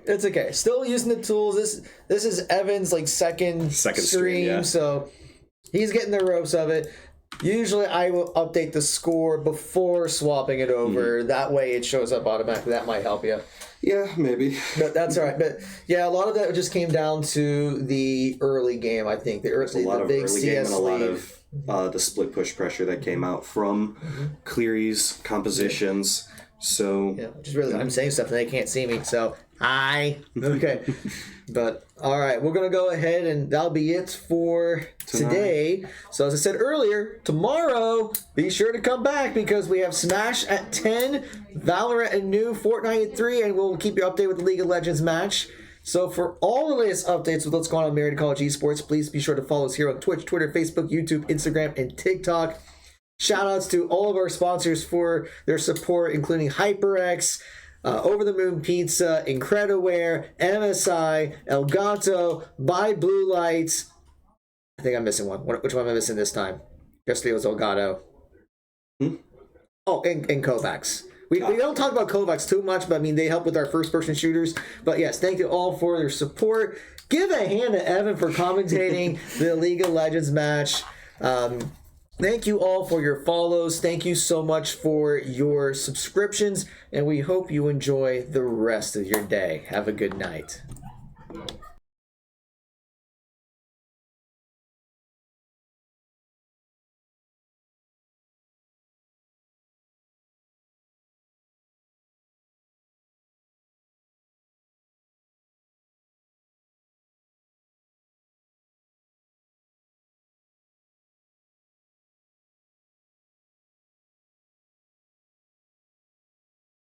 It's okay. Still using the tools. This is Evan's like second stream, yeah. So he's getting the ropes of it. Usually I will update the score before swapping it over. That way it shows up automatically. That might help you. Yeah, maybe. But that's all right. But yeah, a lot of that just came down to the early game, I think. A lot of big early game CS and a lot lead. of the split push pressure that came out from Cleary's compositions. So Yeah, just really, I'm saying stuff and they can't see me, so hi. Okay. But all right, we're gonna go ahead and that'll be it for today. So as I said earlier, tomorrow be sure to come back because we have Smash at 10, Valorant at noon, Fortnite at 3, and we'll keep you updated with the League of Legends match. So for all the latest updates with what's going on in Marietta College Esports, please be sure to follow us here on Twitch, Twitter, Facebook, YouTube, Instagram, and TikTok. Shoutouts to all of our sponsors for their support, including HyperX, Over the Moon Pizza, Incrediware, MSI, Elgato, Buy Blue Lights. I think I'm missing one. Which one am I missing this time? Just Leo's Elgato. Hmm? Oh, and Kovacs. We don't talk about Kovacs too much, but I mean, they help with our first-person shooters. But yes, thank you all for your support. Give a hand to Evan for commentating the League of Legends match. Thank you all for your follows. Thank you so much for your subscriptions, and we hope you enjoy the rest of your day. Have a good night.